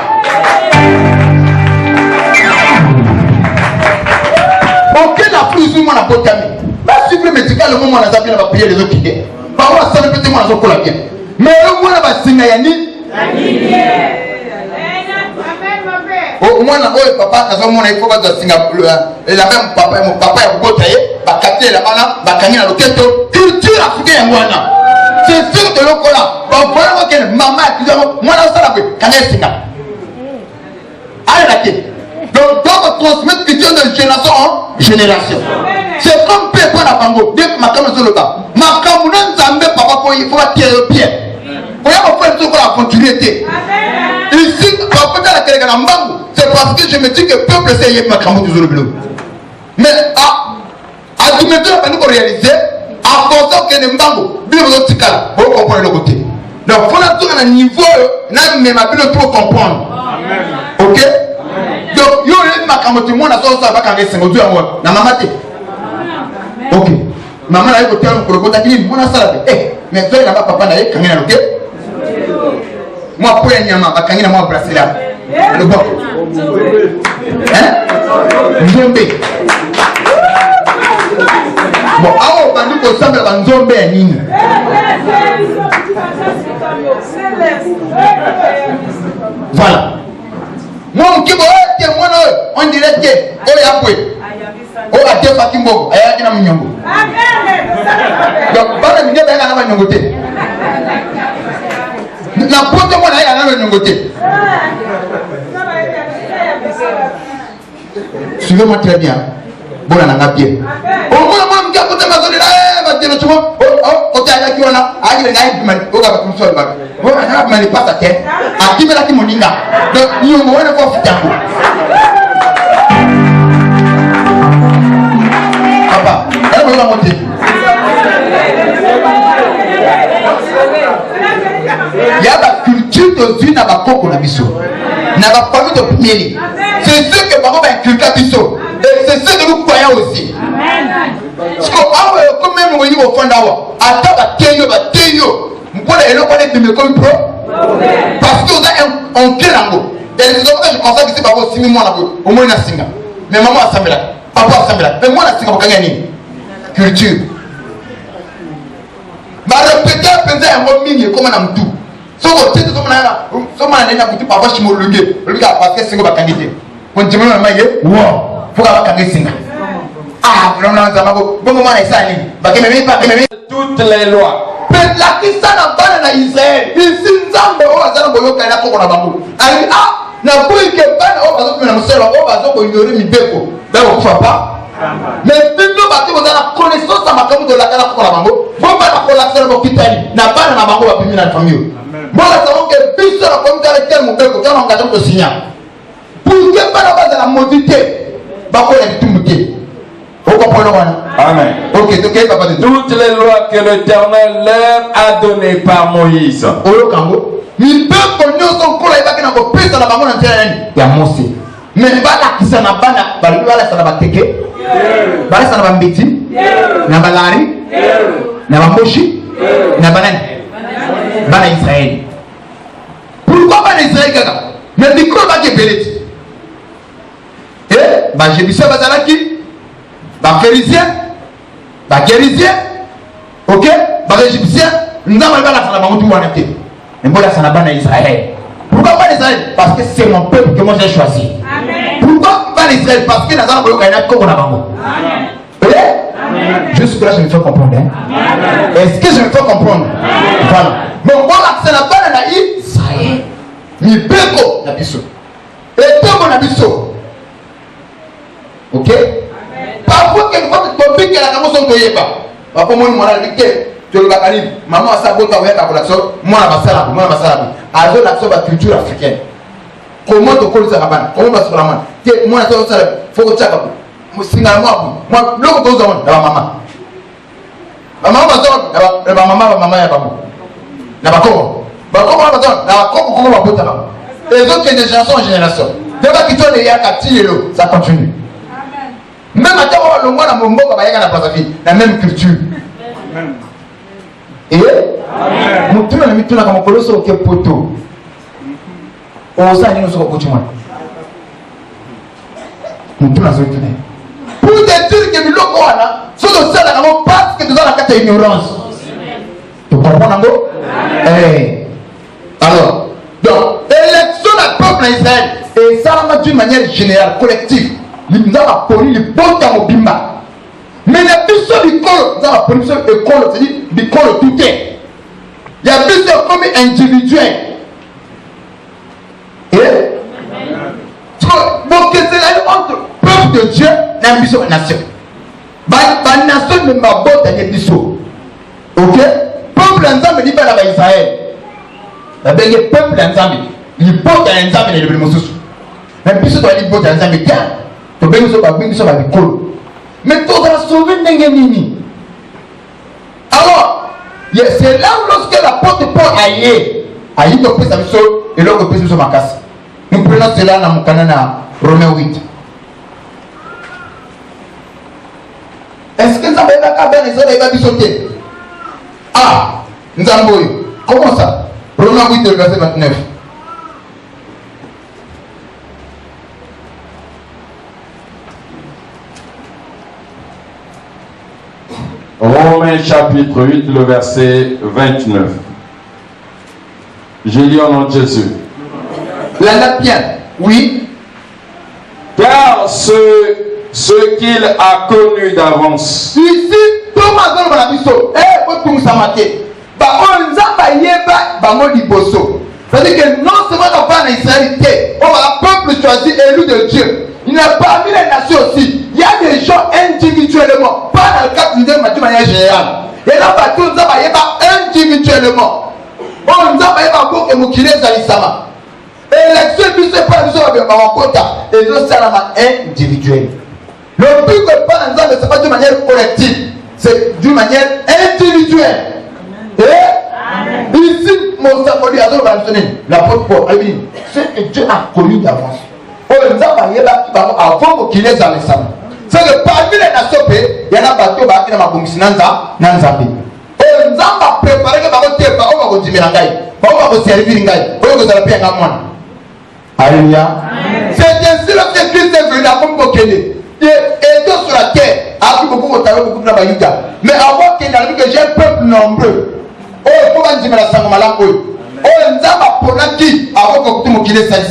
aucun afflux moi na potami ba suivre médical le moment na zabi na ba payer les autres qui ba wa ça peut-être moi na zo kola bien mais le moi na basinga ya ni au moins na oyo papa kazo mona il faut ba zasinga et la même papa mon papa ya botaye ba capter la bana ba kangi na loketo culture africaine mwana c'est sûr que lokola ba voilà que maman akizamo mwana osala pe kanga singa ala ke donc doit transmettre culture de génération en génération c'est comme pe pour la bango dès que makamo zoloba makamo na nzambe papa ko il faut tirer au pied oya ko faire tout la continuité ici papa dans la keleka na mbangu c'est parce que je me dis que le peuple c'est yé makamo du zolobilo mais à tout maintenant on peut réaliser à cause que les mbango bien vous tikala vous comprenez le côté donc faut la tourner à niveau na même à bien tout comprendre OK donc yo le makamo tout monde a ça va quand c'est ngozu yango na mama te OK maman là il faut faire pour le côté qui mon ça mais toi là papa na quand il OK moi pour nyama ba quand il moi brasser là le bon hein Nzombe bon awo bandu ko sambela ba Nzombe ya nini voilà mon kibo ete mwana on dirait que o ya kwe o a te fakimbo aya kina mnyongo donc bana minye ba na ba nyongo te na pote mwana aya na ba nyongo te suivez-moi très bien bon on a bien au moins moi m'kia côté ma zone là va dire tu vois oh côté aya kiona ayi le ngai bimani o ga ba kumso ba o ana ba mali pasa te akimela ki moninga donc yo mo wana ko fitango papa elle va monter ya ba culture de vie na ba koko na biso na ba famille de premier c'est ce que papa va inculquer biso et c'est ce que nous croyons aussi parce que quand même on y au fond d'awa ata ba teyo mpona eloko ne bimé comme pro parce que on a un kelango et les autres je constate que c'est pas aussi moi là au moins na singa mais maman asambela papa asambela mais moi na singa bakanga nini culture ba répéter penza ya mingi comme na mtu so ko tete so mana nena kuti papa shimolunge luka parce que singa bakangite on dit moi maye wow faut bakanga singa ah non zamako bongo mwana isani bakeme pas toutes les lois la kisa na bana na Israël ici nzambe o azana boyoka na koko na bango ali na kuyi ke bana o bazo na muselo o bazo ko ignore mibeko ba ko papa mais bino ba te kozana connaissance amakambo de la kana koko na bango bo ba na kola tsela bo kitani na bana na bango ba pimi na famille bo la savon que biso na komita le tel mobeko kana ngata ko signa pour que bana ba za la modité ba ko na bitumbuke. Amen. Ok, donc papa de toutes les lois que l'Éternel leur a données par Moïse. Oyo kango. Ni pe konyo son kola ibaki na ko pesa na bango na nzela nani? Ya Mose. Mais bala kisa na bana, bala sana bateke. Bala sana bambiti. Na balari. Na bamoshi. Na banani. Bana Israël. Pourquoi bana Israël kaka? Mais diko ba ke beleti. Ba jebisa bazalaki ba pharisien ba guérisien OK ba égyptien ndama ba la fala ba mutu wana te mbola sana bana Israël pourquoi pas Israël parce que c'est mon peuple que moi j'ai choisi amen pourquoi pas Israël parce que nazana boyoka ina koko na bango amen amen jusque là je me fais comprendre hein? Est-ce que je me fais comprendre voilà bon voilà c'est la bana na Israël ni beko na biso et tomo na biso OK parfois quelquefois tu peux que la camoufle son toyeba papa moi moi la dicté tu le bakani maman a sabota ouais la relation moi la basala azo la so ba culture africaine comment to call ça rabana comment ba sur la main que moi ça ça faut que tu as singa moi loko to zo na maman ba maman ya babo na bako ba ko ba bota et donc que de génération en génération déjà qui tourne il y a katilo ça continue. Même à temps où le monde a mon beau la même culture. Et mutu na mitu na kama koloso ke poto. Osa ni nusu ko chuma. Mutu na zote ne. Pour te dire que miloko wana, so do sala na mo parce que tu as la carte ignorance. Tu comprends nango? Alors, donc élection du peuple d'Israël et ça va d'une manière générale, collective. Nous avons connu le bon temps au bimba. Mais la puissance du corps, nous avons connu le corps, c'est-à-dire du corps tout est. Il y a plusieurs comme individuels. Et donc c'est la entre peuple de Dieu et la mission de la nation. La nation ne m'a pas donné de mission. Ok? Peuple ensemble dit pas la Israël. La belle peuple ensemble. Il faut qu'il ensemble et le monsieur. Même si tu as dit que ensemble, tiens, tu peux nous sauver du col. Mais tu vas sauver Nengenini. Alors, c'est là où lorsque l'apôtre Paul a eu le prix sa mission et l'autre prix sur ma casse. Nous prenons cela dans mon canal Romains 8. Est-ce que nous avons pas sauter? Ah, nous avons eu. Comment ça? Romains 8, verset 29. Romains chapitre 8, le verset 29. Je lis au nom de Jésus. La note bien, oui. Car ce qu'il a connu d'avance. Ici, Thomas dans la mission, vous ça maté. On zamba yeba, bango liboso. C'est-à-dire que non seulement on parle d'Israël, on va un peuple choisi, élu de Dieu. Il n'y a pas parmi les nations aussi. Il y a des gens individuellement, pas dans le cadre de manière générale. Et là, on zamba yeba individuellement. On zamba yeba beaucoup et moukile zalisama. Élection, puis c'est pas nous sommes en quota. Et nous sommes individuel. Le but que pas dans ce n'est pas d'une manière collective, c'est d'une manière individuelle. Et ici, mon symbole a mentionné l'apôtre Paul. Ce que Dieu a connu d'avance. Avant qu'il les a laissés. C'est que parmi les nations, il y en a bateau qui ont été dans Zambie. On a préparé que on va continuer à servir. On va servir. Alléluia. C'est ainsi que Christ est venu à Kongokele. Et donc sur la terre, avec beaucoup de temps, mais avant qu'il n'arrive que j'ai un peuple nombreux. Oh, il faut que je me la sente malade. Oh, il n'y a pas pour qui avant que tu me ça.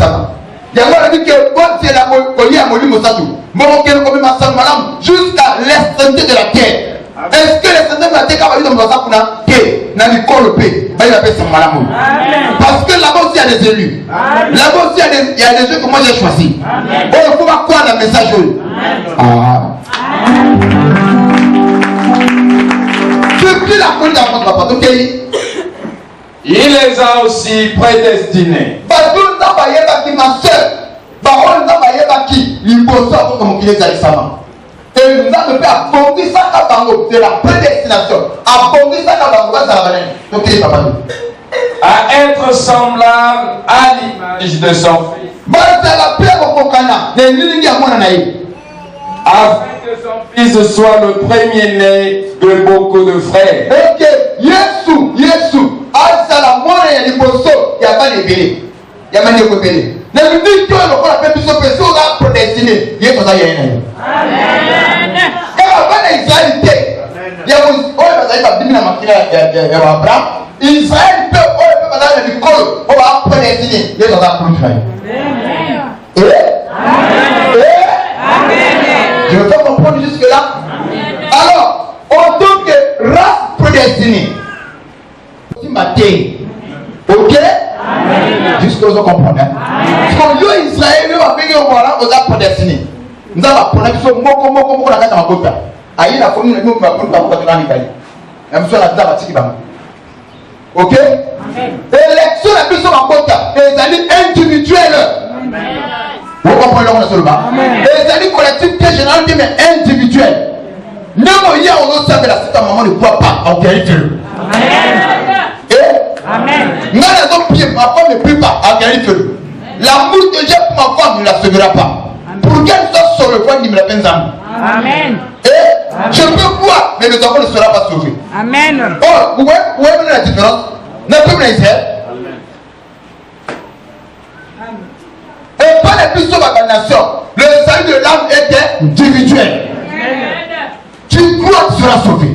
Il y a dit que bon, c'est la folie à Moli Mosatou. Mon cœur comme ma sente malade jusqu'à l'extrémité de la terre. Est-ce que l'extrémité de la terre, quand on dit que n'a pas le paix, il appelle ça malade. Parce que là-bas aussi il y a des élus. Là-bas aussi il y a des gens que moi j'ai choisis. Oh, il faut pas croire dans le message. Depuis la connu dans votre pays, il les a aussi prédestinés. Et nous avons fait accomplir ça de la prédestination. Accomplir ça à être semblable à l'image de son fils. Afin que son fils soit le premier-né de beaucoup de frères. Ok, Yesu, la mort et il y a pas de bébé. Il y a pas de bébé. Ne nous dites que le corps a fait personne a prédestiné. Il y a pas Amen. Car avant Israël, il y a Abraham. Israël peut dans le corps, on va prédestiner. Il y a pas je veux pas comprendre jusque-là. Alors, en tant que race prédestinée, ok? Jusqu'à ce qu'on comprenne. Parce que Israël, nous avons fait un prédestiné. Nous avons appris que nous avons fait un peu de temps. Aïe, la famille, nous avons fait un peu de temps. Ok? L'élection la plus en côté, les années individuelles. Vous comprenez seulement? Les années collectives qui généralement mais individuelles. Même hier, on ne savait la cette maman ne voit pas en vérité. Amen. Ma femme ne prie pas en vérité. L'amour que j'ai pour ma femme ne la sauvera pas. Pour qu'elle soit sur le point de me la peine. Amen. Je peux voir, mais mes enfants ne seront pas sauvés. Amen. Oh, vous voyez la différence? N'a pas de Israël. Et pas les plus sauvés à la nation. Le salut de l'âme était individuel. Tu crois que tu seras sauvé.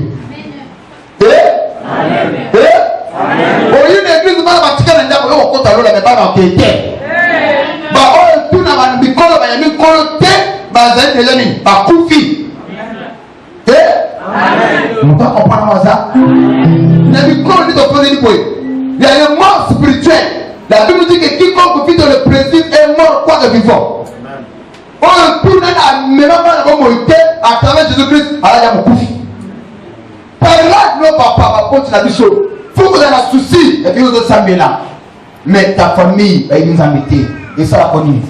Au lieu d'église, on va tirer les gens, on compte à l'eau, mais pas dans tes terres. Tout le monde dit que les colotés, les amis, par Koufi. On va comprendre ça. Il y a une mort spirituelle. La Bible dit que quiconque vit dans le principe est mort, quoi de vivant. On tourne à même à travers Jésus-Christ, à la Koufi. Par là, nos papas, contre la mission. Il faut que tu aies un souci, et puis nous sommes là. Mais ta famille, elle nous a mis. Et ça la connaît.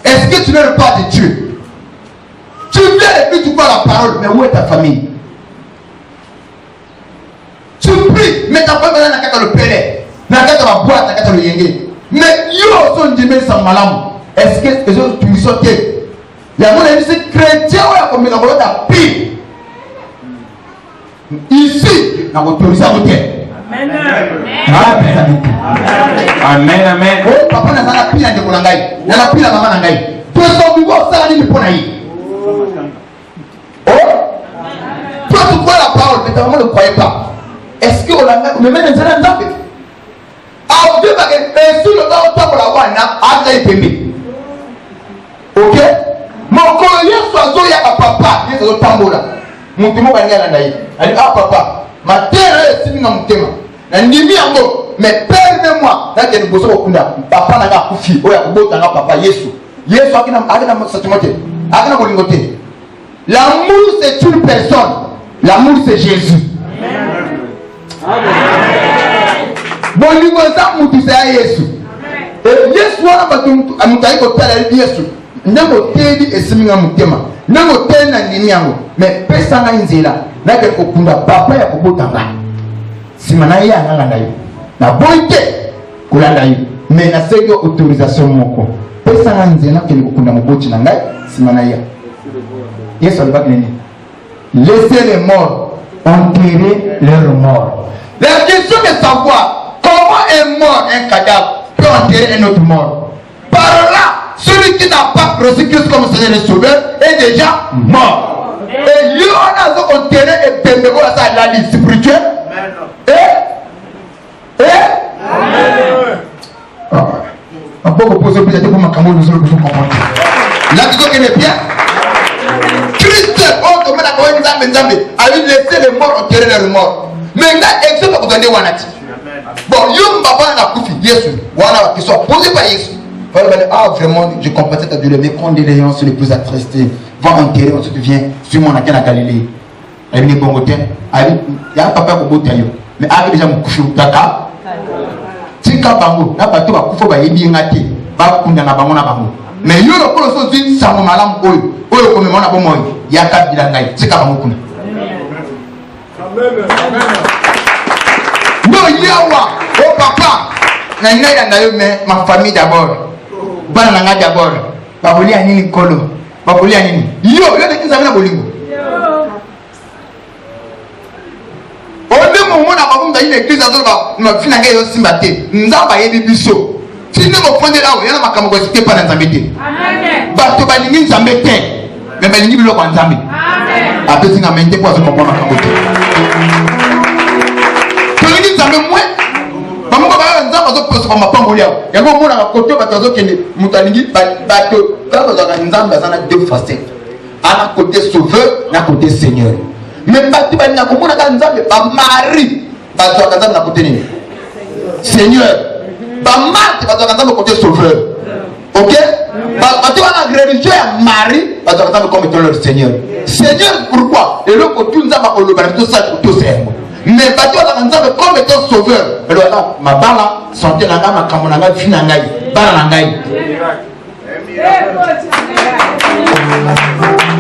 Est-ce que tu n'es pas de Dieu? Tu viens et puis tu parles la parole, mais où est ta famille? Tu pries, mais ta famille n'a qu'à le pélé, n'a qu'à la boîte, n'a qu'à le yéngé. Mais yo son djemé sans malam. Est-ce que les autres tu sauter? Il y a mon ami, c'est chrétien, ouais, comme il a volé ta pire. Ici, on a autorisé à voter. Amen, amen. Oh, papa n'a pas pris la décolangaï. Il n'a pas pris la maman nangaï. Toi, son vivant, ça n'a pas naï. Oh, toi, tu crois la parole, mais ta maman ne croyait pas. Est-ce qu'on a mais même un certain temps? Ah, Dieu va que sur le temps, on pour la voir, on a été. Ok? Mon collier soit zo ya papa, il est au tambola. Mon témoin va aller à naï. Elle dit, ah papa, ma terre est signe dans mon témoin. Mais permets-moi, là, il y a papa n'a pas de fille, papa, Yesu. Yesu, l'amour, c'est une personne. L'amour, c'est Jésus. Bon, il va ça, c'est Yesu. Et Yesu, on a dit Yesu. Nango tedi esiminga mutema. Nango tena nimiango. Mais pesa na nzela. Na ke kokunda papa ya kobotanga. Simana ya nganga na yo. Na boite kulanda yo. Mais na sego autorisation moko. Pesa na nzela ke kokunda moboti na ngai simana ya. Yesu alibaki nini? Laissez les morts enterrer leurs morts. La question de savoir comment est mort un cadavre peut enterrer un autre mort. Par là, celui qui n'a pas reçu Christ comme Seigneur et Sauveur est déjà mort. Et il y a un enterré et bénévole à ça, la vie spirituelle. On peut poser plus de ma caméra, nous allons comprendre. Là, tu vois qu'il est bien. Christ, on te met à quoi une zambe, a laissé les morts enterrer les morts. Maintenant, exemple, vous donnez Wanati. Bon, Yum Baba n'a pas fait Yesu. Wana qui soit posé par Yesu. Ah, vraiment, je comprends cette adulée, mes condoléances les plus attristés. Va enterrer, on se devient sur mon accueil à Galilée. Elle est bon côté. Il y a un papa qui est beau taillot. Mais il y a déjà mon coucher au Taka. Tika Bango, là, bateau va couper, va y bien gâter. Va couper dans Bango, na Bango. Mais il y a le polo sauté, ça m'a malam, oyo, comme mon abon moi. Il y a 4 bilangaï. Tika Bango. Non, il y a oh papa. Ma famille d'abord. Bananga d'abord. Baboli anini kolo. Baboli anini. Yo, de qui ça vient bolingo. Au même moment on a une église à Zolba, ma fille n'a pas simbaté. Nzamba yebi biso. Si nous me fondé là, il y a ma camarade qui n'est pas dans Zambété. Amen. Bato balingi Zambété. Mais balingi bilo kwa Nzambe. Amen. Après si n'a mente quoi se comprendre ma camarade. Balingi Zambé moi. Maman va Nzamba zo poste ma pangolia. Ya ngo mona côté bato zo kende mutalingi bato. Quand on a Nzamba ça a deux facettes. À la côté sauveur, à la côté Seigneur. Mais bato balina ko mona ka Nzamba ba mari. Bato ka Nzamba na côté ni. Seigneur. Ba mari bato ka Nzamba côté sauveur. OK? Bato wana religieux ya mari, bato ka Nzamba comme étant leur Seigneur. Seigneur pourquoi? Et le côté Nzamba ko le bato ça côté Seigneur. Mais bato ka Nzamba comme étant sauveur. Et là ma bala santé na nga makambo na nga vi na ngai bala na ngai.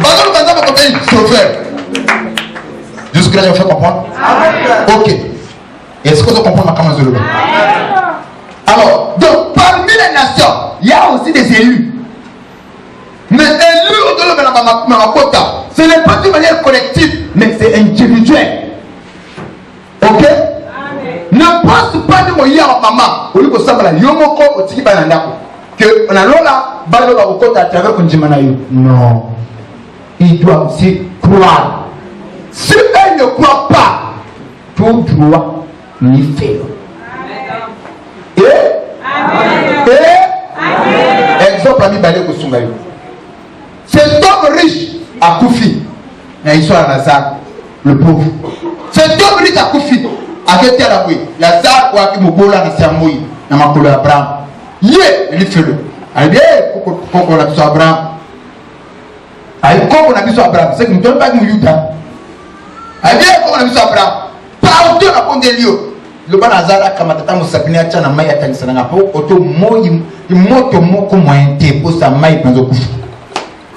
Bato ka Nzamba comme étant sauveur. Jusque-là, je fais comprendre? Ok. Est-ce que vous comprenez ma caméra? Alors, donc, parmi les nations, il y a aussi des élus. Mais élus, Ce n'est pas d'une manière collective, mais c'est individuel. Ok? Ne pense pas de moyen en maman. Au lieu de ça, yomoko otiki banandako. Que on a lola baloba au côté à travers konjimanayo. Non. Il doit aussi croire. Si elle ne croit pas, tout droit ni fait. Exemple ami balé kosungayo. Cet homme riche a Koufi. Mais il soit à Lazare, le pauvre. Cet homme riche a Koufi. Avec la bouille, Lazare ou à Kimobola na Samoui, na makolo Abraham. Yé, il fait le. Allez, qu'on a besoin Abraham. Allez, qu'on a besoin Abraham. C'est que nous ne donnons pas de Yuda. Allez, qu'on a besoin Abraham. Partout à Pondelio. Le ban Lazare a kamatata musapina tchana maya tanisana po auto moyi moto moko moyen te pour sa maille dans le couche.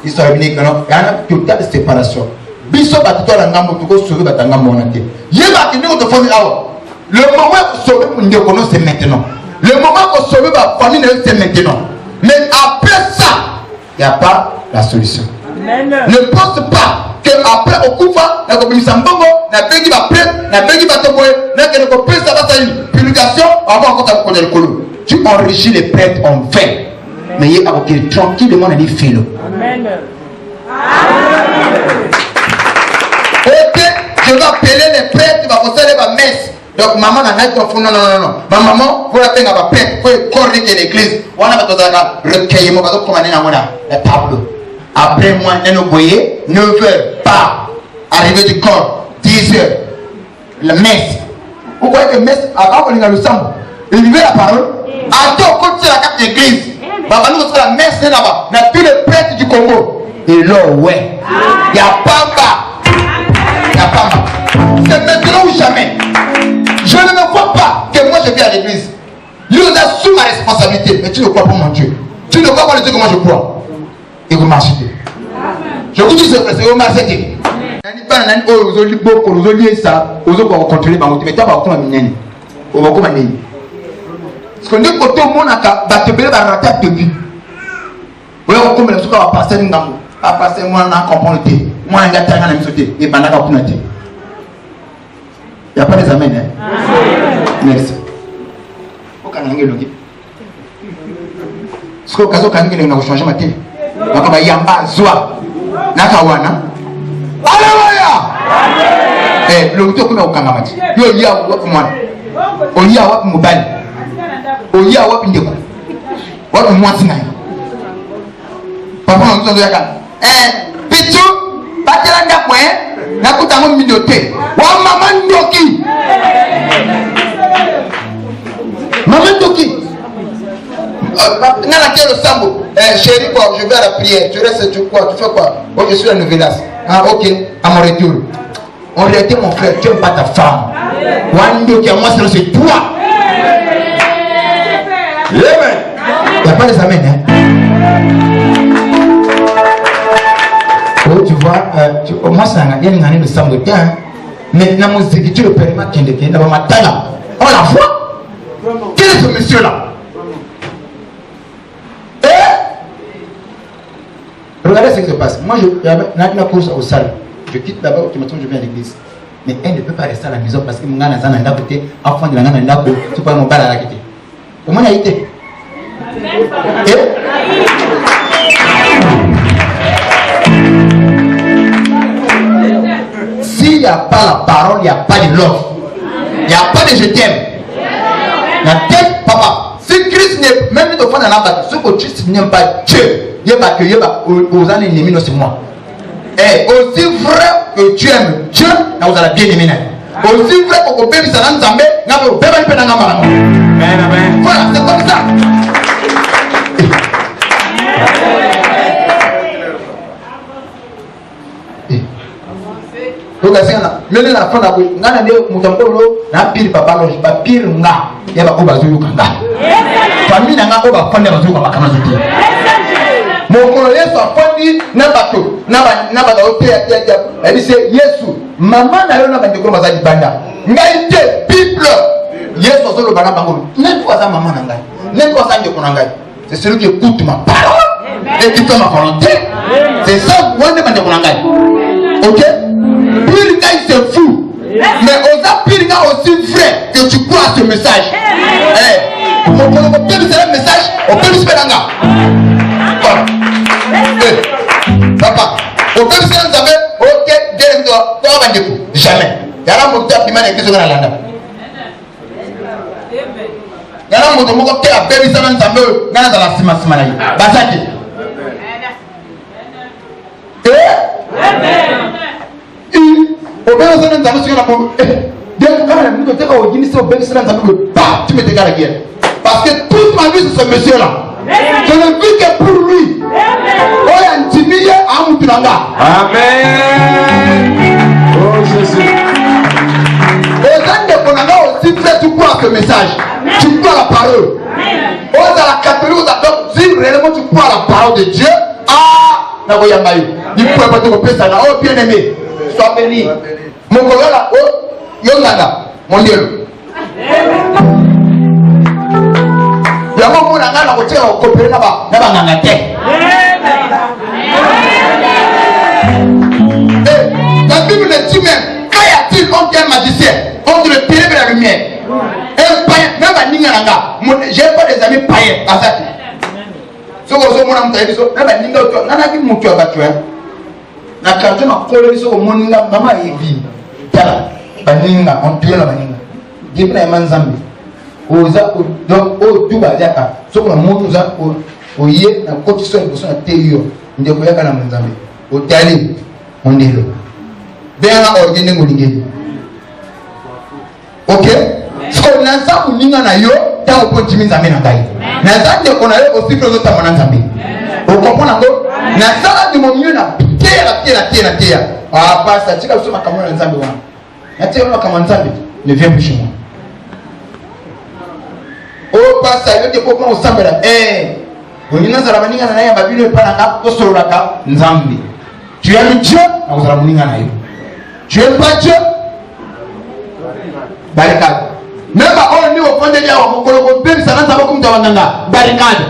Histoire bien que non, il y a une totale séparation. Biso batito la ngambo tuko sauver batanga monate. Yeba ki nous de famille awa. Le moment où sauver pour nous connaître c'est maintenant. Le moment où sauver ba famille c'est maintenant. Mais après ça, il n'y a pas la solution. Amen. Ne pense pas que après au kufa na ko bisa mbongo na bengi ba prêtre na bengi ba toboye na que ko pesa ba sa purification avant qu'on t'a connaît le colo. Tu enrichis les prêtres en vain. Mais il y a ok tranquillement on dit filo. Amen. Ok, je vais appeler les prêtres, tu vas faire la messe. Donc maman n'a pas de non. Ma maman, pour la peine à ma prêtre, pour le corps de l'église, on a besoin de recueillir, on va commander la table. Après moi, 9h, pas arrivé du corps, 10h, la messe. Vous voyez que messe, avant qu'on ait le sang, il vivait la parole. Attends, quand c'est la carte d'église, maman nous fait la messe là-bas, on a tous les prêtres du Congo. Et là, ouais, il n'y a pas bas. C'est maintenant ou jamais. Je ne me vois pas que moi je viens à l'église. Dieu assume ma responsabilité. Mais tu ne crois pas mon Dieu. Tu ne crois pas le Dieu que moi je crois. Et vous marchez. Je vous dis ce que c'est. Vous marchez. Parce que nous, quand on a te bébé à rater depuis. Vous voyez, comme les gens vont passer une gamme. À passer, moi, on a compris le thé. Moi, on a gâté à la maison. Et pendant qu'on a thé. Il n'y a pas des amens. Hein? Merci. Pourquoi on a un logique? Ce qu'on a changé ma télé. Donc, on va y avoir Zoa. Nakawana. Alléluia! Eh, le retour comme au Kangamati. Yo, il y a wap moi. Il y a wap mobile. Il y a wap indeko. Wap moi sinai. Papa, on nous a dit eh, Pichu, Batelanda point, Nakuta mon minoté. Wa maman Doki. Maman Doki. Nana le sambo. Chérie, quoi, je vais à la prière. Tu restes, tu quoi? Tu fais quoi? Oh, je suis à la novelas. Ah, ok, à mon retour. En réalité, mon frère, tu n'aimes pas ta femme. Wando qui a moi, c'est toi. Il n'y a pas les amens, hein? Oh, tu vois, moi, c'est un gars de sambo. Maintenant, mon tu le périmètre qui est dans ma taille. On la voit. Quel est ce monsieur-là? Regardez ce qui se passe. Moi, je n'ai pas course au salle. Je quitte là-bas, automatiquement, je viens à l'église. Mais elle ne peut pas rester à la maison parce que mon gars n'a pas côté, enfant de la gana n'a pas, tu peux mon bal à la quitter. Comment il a été? S'il n'y a pas la parole, il n'y a pas de love. Il n'y a pas de je t'aime. Il y a tel papa. Si Christ n'est même de fond dans la bataille, ce que Christ n'aime pas Dieu. Il n'y a pas que aux ennemis, non, c'est moi. Et aussi vrai que tu aimes Dieu, vous allez bien aimer. Aussi vrai que vous pouvez s'en ensemble, vous pouvez pas en avoir. Voilà, c'est comme ça. Donc, mais la fin de la na pire papa loge ba pire nga ya ba ko bazoyo kanga famille nga ko ba fanda bazoyo ba kama zote mon yesu afandi na bato na ba hotel ya elle dit yesu maman na yo na bande ko bazali banda ngai te bible yesu zo lo bana bango ne toi ça maman na ngai ne toi ça ndeko na ngai c'est celui qui écoute ma parole et qui fait ma volonté. C'est ça, moi, je me ok? Pilga, il se fout. Mais osa Pilga aussi vrai que tu crois à ce message. Mon père, c'est un message, on peut lui faire un gars. Papa, on peut lui faire un gars, ok, jamais. Il y a un mot qui m'a dit que je vais aller. Il y a un mot qui a fait un peu dans la sima. Basaki. Parce que toute ma vie c'est ce monsieur là. Je ne vis que pour lui. Amen. Oh Jésus. Aussi tu crois à ce message. Tu crois à la parole. On a la catholique, donc si réellement tu crois à la parole de Dieu, il faut pas te couper ça là. Oh bien aimé, sois béni. Mon collègue là, oh, Yongana, mon Dieu. Il y a un moment où on a la voiture à coopérer là-bas, là-bas, la Bible dit même, quand y a-t-il un magicien, on dit le ténèbre et la lumière. Un païen, même à Ninganga, j'ai pas des amis païens, à ça. Ce que je veux dire, c'est que même à Ninganga, il y a un peu na carton a collé sur mon maman et vie. Tala, baninga, on tue la baninga. J'ai pris un manzambi. Oza, donc, au Duba Diaka, sur le mot, au yé, la cotisation de son théo, de Koyaka la manzambi. Au Tali, on est là. Bien ordonné, mon ligué. Ok? Ce qu'on a ça, on n'a pas eu, tant qu'on continue à mener. N'a pas qu'on a aussi que l'autre a manzambi. Vous comprenez? N'a pas de mon mieux, n'a Tia. Ah, pasteur, tu as vu ma caméra en Zambie. Na tia ma caméra en Zambie. Ne viens plus chez moi. Oh, pasteur, il y a des copains au Zambie là. On y a des amis qui ont été babylés par la carte sur la carte Zambie. Tu aimes Dieu? Nous allons venir à tu aimes pas Dieu? Barricade. Même on est au fond de l'île, on peut même ça n'a pas comme Tawanga. Barricade.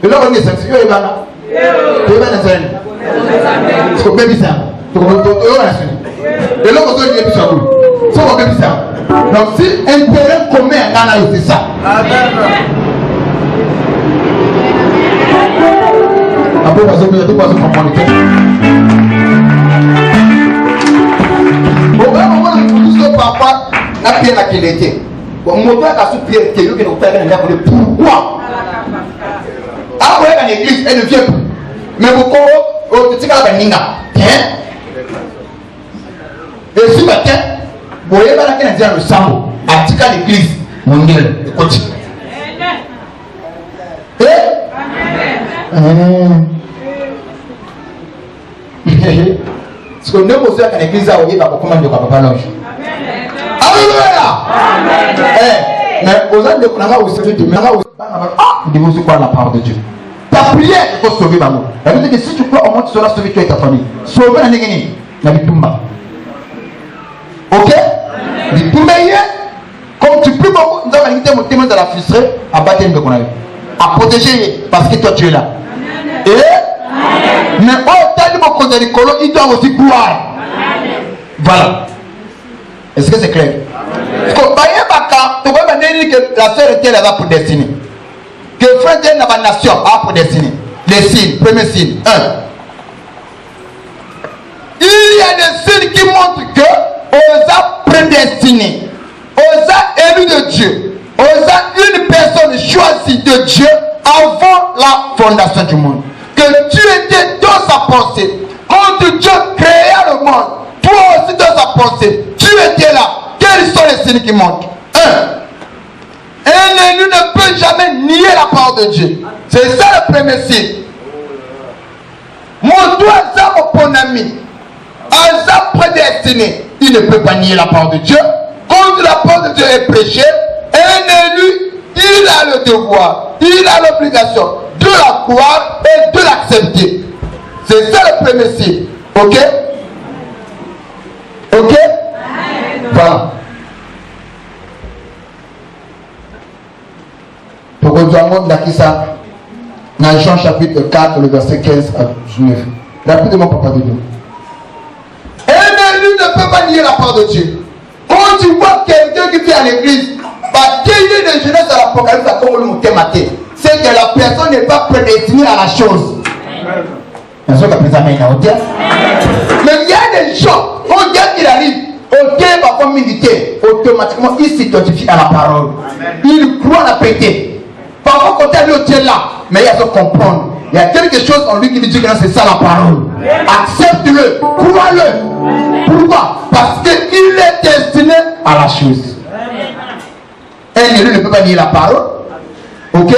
Et là, on est sorti. Il y a donc, si intérêt commun c'est ça. Après, on va se comprendre. Papa n'a pas la qualité. Mon père a souffert que nous pourquoi? Ah ouais, dans l'église, elle ne vient plus. Mais vous connaissez, la baninga. Et si matin, vous voyez pas la dire le sang, à tika l'église, mon Dieu, écoute. Ce qu'on a posé à l'église, vous voyez, va commander au papa l'ange. Alléluia. Mais aux âmes de Konanga, vous savez, vous devez croire la parole de Dieu. Ta prière, il faut sauver Bamo. Ça veut dire que si tu crois au moins, tu seras sauvé toi et ta famille. Sauver la négénie, la bitumba. Ok? Bitumba, comme tu pries beaucoup, nous avons invité mon témoin de la frustrer à battre une de Konanga. À protéger parce que toi tu es là. Et mais au temps de mon côté de l'école, il doit aussi croire. Voilà. Est-ce que c'est clair? Que la sœur était là pour destiner. Que le frère de la nation a pour destiner. Les signes, premier signe. 1. Il y a des signes qui montrent que on a prédestiné. On a élu de Dieu. On a une personne choisie de Dieu avant la fondation du monde. Que Dieu était dans sa pensée. Quand Dieu créa le monde, toi aussi dans sa pensée, tu étais là. Quels sont les signes qui montrent? 1. Un élu ne peut jamais nier la parole de Dieu. C'est ça le premier signe. Mon doigt, ça, mon ami, un prédestiné, il ne peut pas nier la parole de Dieu. Quand la parole de Dieu est prêchée, un élu, il a le devoir, il a l'obligation de la croire et de l'accepter. C'est ça le premier signe. Ok? Ok? Voilà. bango ndakisa dans Jean chapitre 4, le verset 15 à 19. Rapidement, papa de Dieu. Un élu ne peut pas nier la part de Dieu. Quand tu vois quelqu'un qui vient à l'église, bah, qu'il y ait de jeunesse à l'Apocalypse, à comme le c'est que la personne n'est pas prédestinée à la chose. Mais il y a des gens, quand il arrive, automatiquement il s'identifie à la parole. Il croit la péter. Parfois, quand il est là, mais il a à comprendre. Il y a quelque chose en lui qui lui dit que c'est ça la parole. Accepte-le, crois-le. Pourquoi? Parce qu'il est destiné à la chose. Un élu ne peut pas nier la parole. Ok?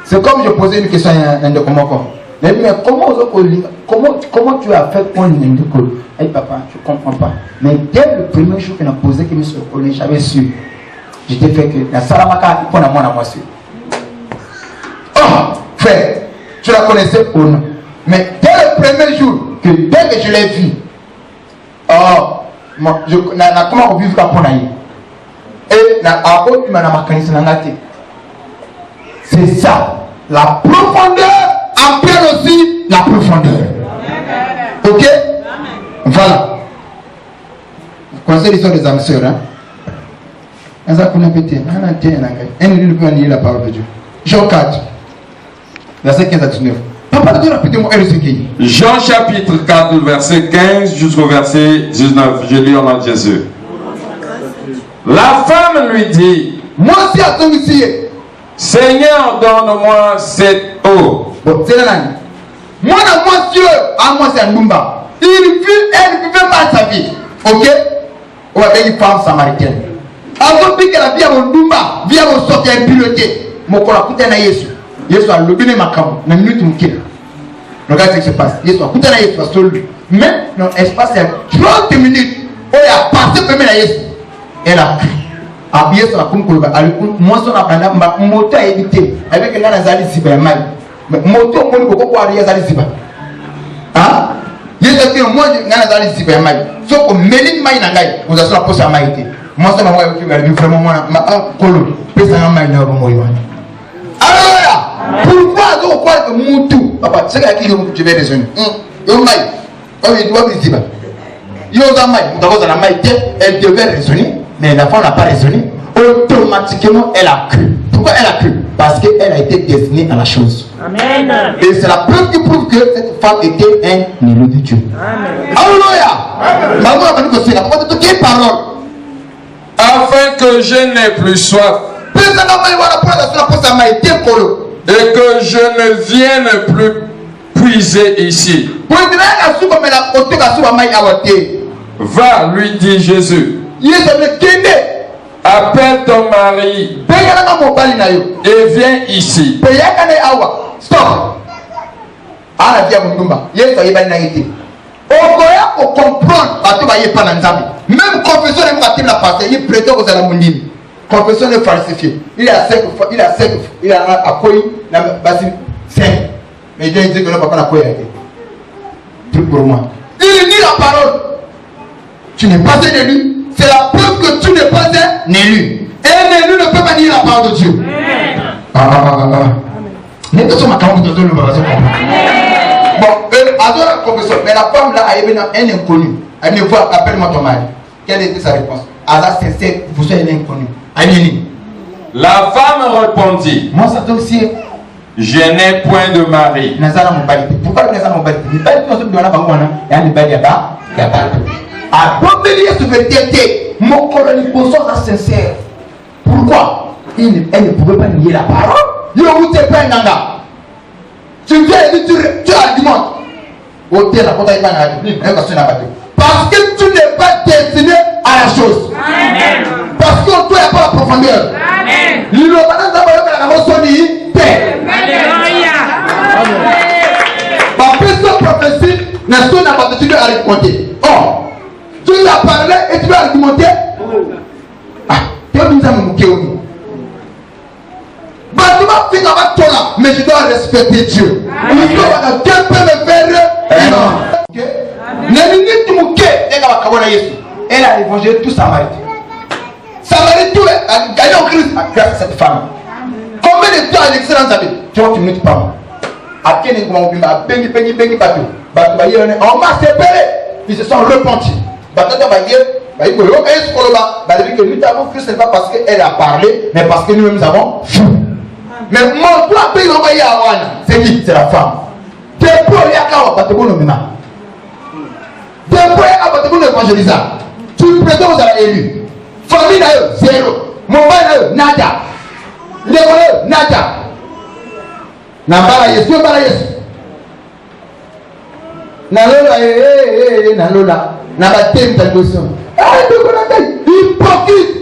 C'est comme je posais une question à un de comment. Mais comment tu as fait pour une école? Hey papa, je ne comprends pas. Mais dès le premier jour qu'il a posé, qu'il me suis reconnu, j'avais su. J'étais fait que la Salamaka, il a moi su. Oh, frère, tu la connaissais ou non? Mais dès le premier jour, dès que je l'ai vu, comment vivre la ponaï? Et c'est ça, la profondeur appelle aussi la profondeur. Ok? Voilà. Vous connaissez l'histoire des âmes sœurs, hein? Un élu ne peut pas nier la parole de Dieu. Jean 4, verset 15 à 19. Papa, répétez-moi, Jean chapitre 4, verset 15 jusqu'au verset 19. Je lis en nom de Jésus. La femme lui dit, moi aussi à ton ici. Seigneur, donne-moi cette eau. Bon, c'est là. Moi, monsieur, à moi, c'est un Numba. Elle ne vivait pas sa vie. Ok? On va une femme samaritaine. Avant que la vie à mon Numba, vie à mon sortir piloté. Mon corps a coûté à Yesu. Yesu a levé ma cam. Dans une minute, mon kil. Regarde ce qui se passe. Yesu a coûté à Yesu. Mais dans l'espace, il y a 30 minutes. On a passé le premier à Yesu. Elle a crié. Abiyé sur la kumba, moi son abanda, moto a évité avec un azali ziba mai. Moto mon beaucoup quoi aller azali ziba. Ah, il y a que moi un azali ziba mai. So ko melin mai nangai, vous avez la pose à maïté. Moi ça m'a qui va vraiment moi ma kolo, pesa na mai na romo yoani. Alors pourquoi donc quoi que mutu, papa, c'est qui je vais raisonner. Yo mai, il doit me ziba. Yo za mai, d'abord na mai, elle devait raisonner. Mais la femme n'a pas raisonné. Automatiquement, elle a cru. Pourquoi elle a cru? Parce qu'elle a été destinée à la chose. Amen. Et c'est la preuve qui prouve que cette femme était un élu de Dieu. Alléluia. Afin que je n'ai plus soif. Et que je ne vienne plus puiser ici. Va, lui dit Jésus. Appelle ton mari et viens ici. Stop. Même confession il prétend que c'est la monime. Confession est falsifiée. Il a 5 fois, il a accueilli la base 5. Mais Dieu dit que le papa n'a pas été. Plus pour moi. Il dit la parole. Tu n'es pas un élu. C'est la preuve que tu n'es pas un élu. Un élu ne peut pas nier la parole de Dieu. Mais bon, adore la confession. Mais la femme là a eu un inconnu. Elle me voit, appelle-moi ton mari. Quelle était sa réponse? Allah sincère, vous êtes un inconnu. La femme répondit, moi ça aussi. Je n'ai point de mari. Pourquoi il n'y a pas de mari? Mon colonel sincère. Pourquoi? Elle ne pouvait pas nier la parole. Tu viens et tu argumentes. Parce que tu n'es pas destiné à la chose. Amen. Parce que toi, il n'y a pas la profondeur. Amen. Prophétie, n'est-ce pas tu dois argumenter. Oh, tu as parlé et tu dois argumenter. Ah, tu as mis ça me mais je dois respecter Dieu. Dieu peut me faire. Elle a évangélisé tout Samarie. Samarie, tout a gagné en Christ grâce à cette femme. Combien de temps à l'excellence, tu vois, tu ne pas. À quel moment on a béni, bateau. On m'a séparé. Ils se sont repentis. Bateau va dire, que nous avons fait, ce n'est pas parce qu'elle a parlé, mais parce que nous-mêmes avons fui. Mais mon toi, c'est qui? C'est la femme. Depuis, il y a qu'à bateau nous maintenant. Depuis, il y a bateau nous évangélisant. Tu prétends aux élus. Famille d'ailleurs, zéro. Mon père, nada. L'école, nada. Nambara Yesu, Nambara Yesu. Nalola, Nalola. Nabatem ta question. Ah, hypocrite.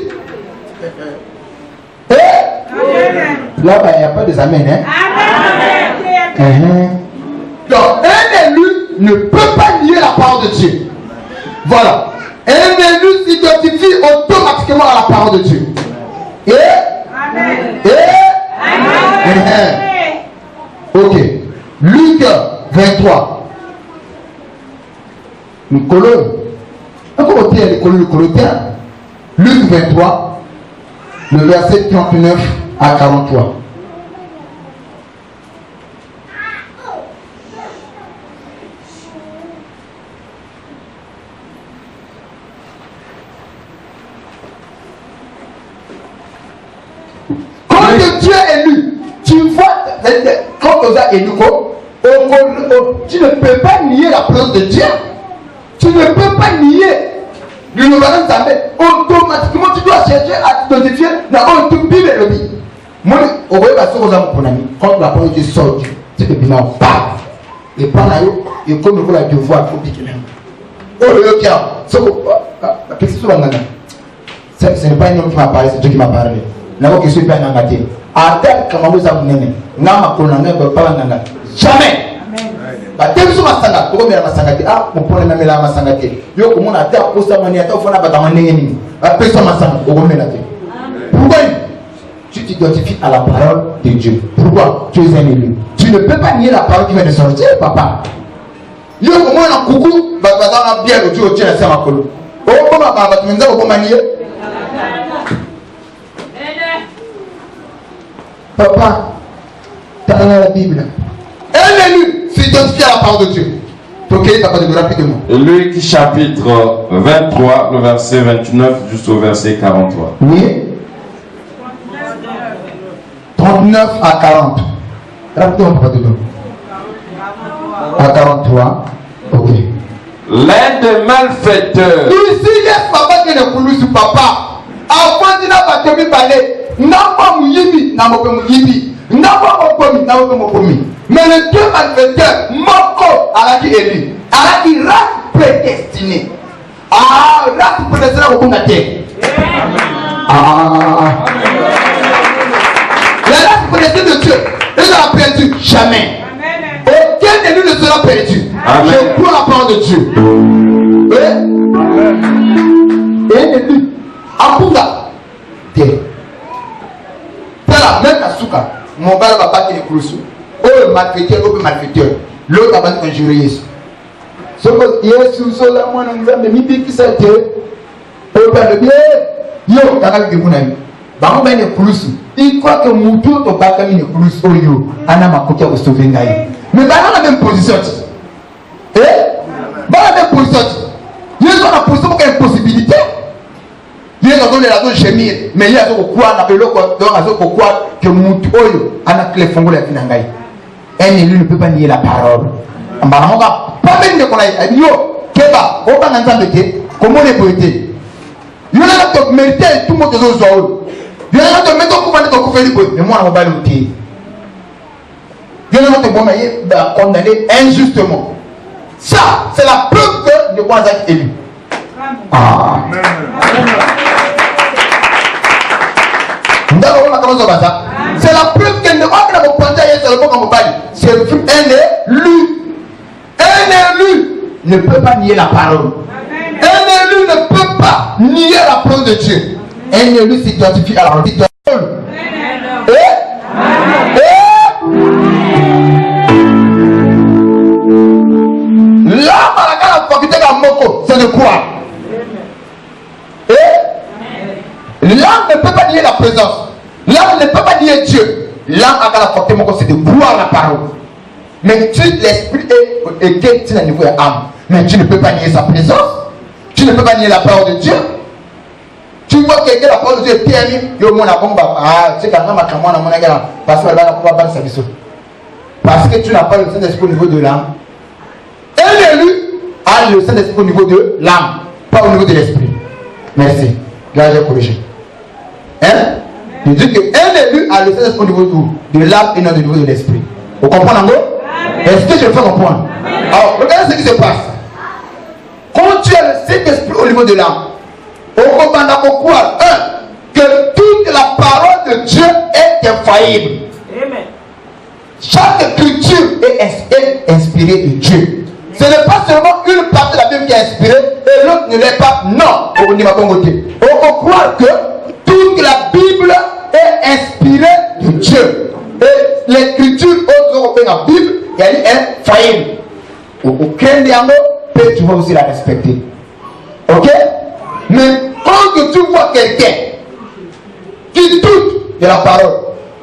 Là-bas, il n'y a pas des amens, hein? Amen. Donc, un élu ne peut pas nier la parole de Dieu. Voilà. Un élu s'identifie automatiquement à la parole de Dieu. Et ok. Luc 23. Nous collons. Encore au terre, le Colossiens. Luc 23, le verset 39 à 43. Quand Dieu est élu, tu vois, quand tu as élu, tu ne peux pas nier la présence de Dieu. Tu ne peux pas nier l'ignorance d'Amé. Automatiquement, tu dois chercher à t'identifier dans tout Bible. Moi, au voyage, quand la parole de Dieu sort, c'est que bien on parle. Et par là, et comme vous la devoir, il faut piquer même. Oh, le cas, ce n'est pas un homme qui m'a parlé, c'est Dieu qui m'a parlé. N'a pas que je suis bien engagé. À tel que vous avez jamais. Batebi so masanga ko mera masanga te ah mo pone na mela masanga te yo ko mona ta ko sa mani ata fona ba ta manenge ni ba pesa masanga ko mena te. Pourquoi tu t'identifies à la parole de Dieu? Pourquoi tu es un élu? Tu ne peux pas nier la parole qui vient de sortir, papa. Yo ko mona kuku ba na bien le Dieu au tien sama kolo. O ko ma ba tu menza ko manier. Papa, tu as la Bible. Un élu s'identifie à la parole de Dieu. Ok, t'as pas de nous rapidement. Luc chapitre 23, le verset 29 jusqu'au verset 43. Oui. 39 à 40. Rapidement, papa de nous. À 43. Ok. L'un des malfaiteurs. Ici, yes, papa qui est coulu sur papa. Avant de n'a pas te parler. N'a pas mouyibi, n'a pas mouyibi. N'a pas commis, n'a pas commis. Mais les deux malfaiteurs, Moko, à la qui élu, à la qui race prédestinée. Ah, race prédestinée au bout de la terre. Ah. La race prédestinée de Dieu, elle ne sera perdue jamais. Aucun élu ne sera perdu. Je prends la parole de Dieu. Et un élu, Apunga, terre. Voilà, même la souka, mon père va pas qu'il est cloué. Oh, le malfaiteur, oh, malfaiteur. L'autre va pas injurer Jésus. Ce que Jésus, cela, moi, nous avons mis qui s'est dit. Oh, père de bien. Yo, t'as vu que vous n'avez pas. Bah, on va être cloué. Il croit que mon Dieu, tu vas pas être cloué. Oh, yo, Anna m'a coupé au sauver. Mais bah, on a la même position. Eh? Bah, on a la même position. Jésus a la position pour qu'il y ait une possibilité. Il y a des gens qui mais il y a des gens qui croient que mon Dieu a la clé fongo la finangaï. Un élu ne peut pas nier la parole. On va pas même de qu'on a yo keba on va dans embêter comment les poétés. Il y en a qui méritent tout le monde aux autres. Il y en a qui mettent au couvert de ton couvert de mais moi on va le dire. Il y en a qui vont condamner injustement. Ça c'est la preuve que de quoi est élu. Ah. C'est la preuve qu'elle ne va pas vous prendre c'est un élu. Un élu ne peut pas nier la parole. Un élu ne peut pas nier la parole de Dieu. Un élu s'identifie à la parole de Dieu. C'est de quoi? L'âme ne peut pas nier la présence. L'âme ne peut pas nier Dieu. l'âme a la portée, c'est de boire la parole. Mais l'esprit est à niveau de l'âme. Mais tu ne peux pas nier sa présence. Tu ne peux pas nier la parole de Dieu. Tu vois quelqu'un, la parole de Dieu est permis. Parce que tu n'as pas le Saint-Esprit au niveau de l'âme. Un élu a le Saint-Esprit au niveau de l'âme, pas au niveau de l'esprit. Merci. Là, j'ai corrigé. Hein? Je dis qu'un élu a le Saint-Esprit au niveau de l'âme et non au niveau de l'esprit. Vous comprenez, Ango? Est-ce que je fais comprendre? Alors, regardez ce qui se passe. Quand tu as le Saint-Esprit au niveau de l'âme, on comprend pourquoi, que toute la parole de Dieu est infaillible. Amen. Chaque écriture est inspirée de Dieu. Ce n'est pas seulement une partie de la Bible qui est inspirée et l'autre ne l'est pas. Non. On peut croire que toute la Bible est inspirée de Dieu. Et l'écriture autre la Bible, elle est faillible. Aucun diamant peut tu vas aussi la respecter. Ok? Mais quand tu vois quelqu'un qui doute de la parole,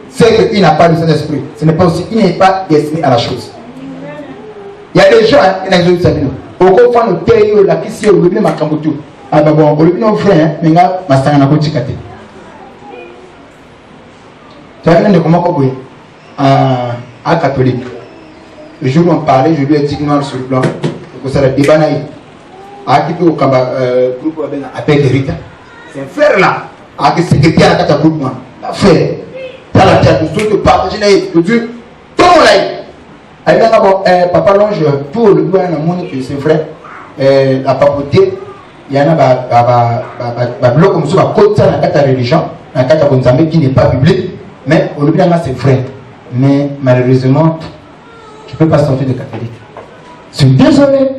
c'est qu'il n'a pas le Saint-Esprit. Ce n'est pas aussi, il n'est pas destiné à la chose. Il y a des gens qui n'ont pas de au confond de terre, la qui s'est au lieu de ma cambotou. Ah bah bon, au lieu de nos frères, mais là, ma sangana kotikate. Tu as vu de comment on à catholique. Le jour où on parlait, je lui ai dit noir sur le blanc. Donc ça a débat naïf. À qui peut au groupe appel de Rita. C'est un frère là. À qui secrétaire à ta groupe moi. La frère. Dans la tête, nous sommes de partager naïf. Je dis, tout le monde là. Papa Longe, pour le gouvernement, c'est vrai, la papauté, il y en a bloc comme ça, à côté de la religion, la carte qui n'est pas publique, mais au lieu c'est vrai. Mais malheureusement, tu ne peux pas sortir de catholique. Je suis désolé.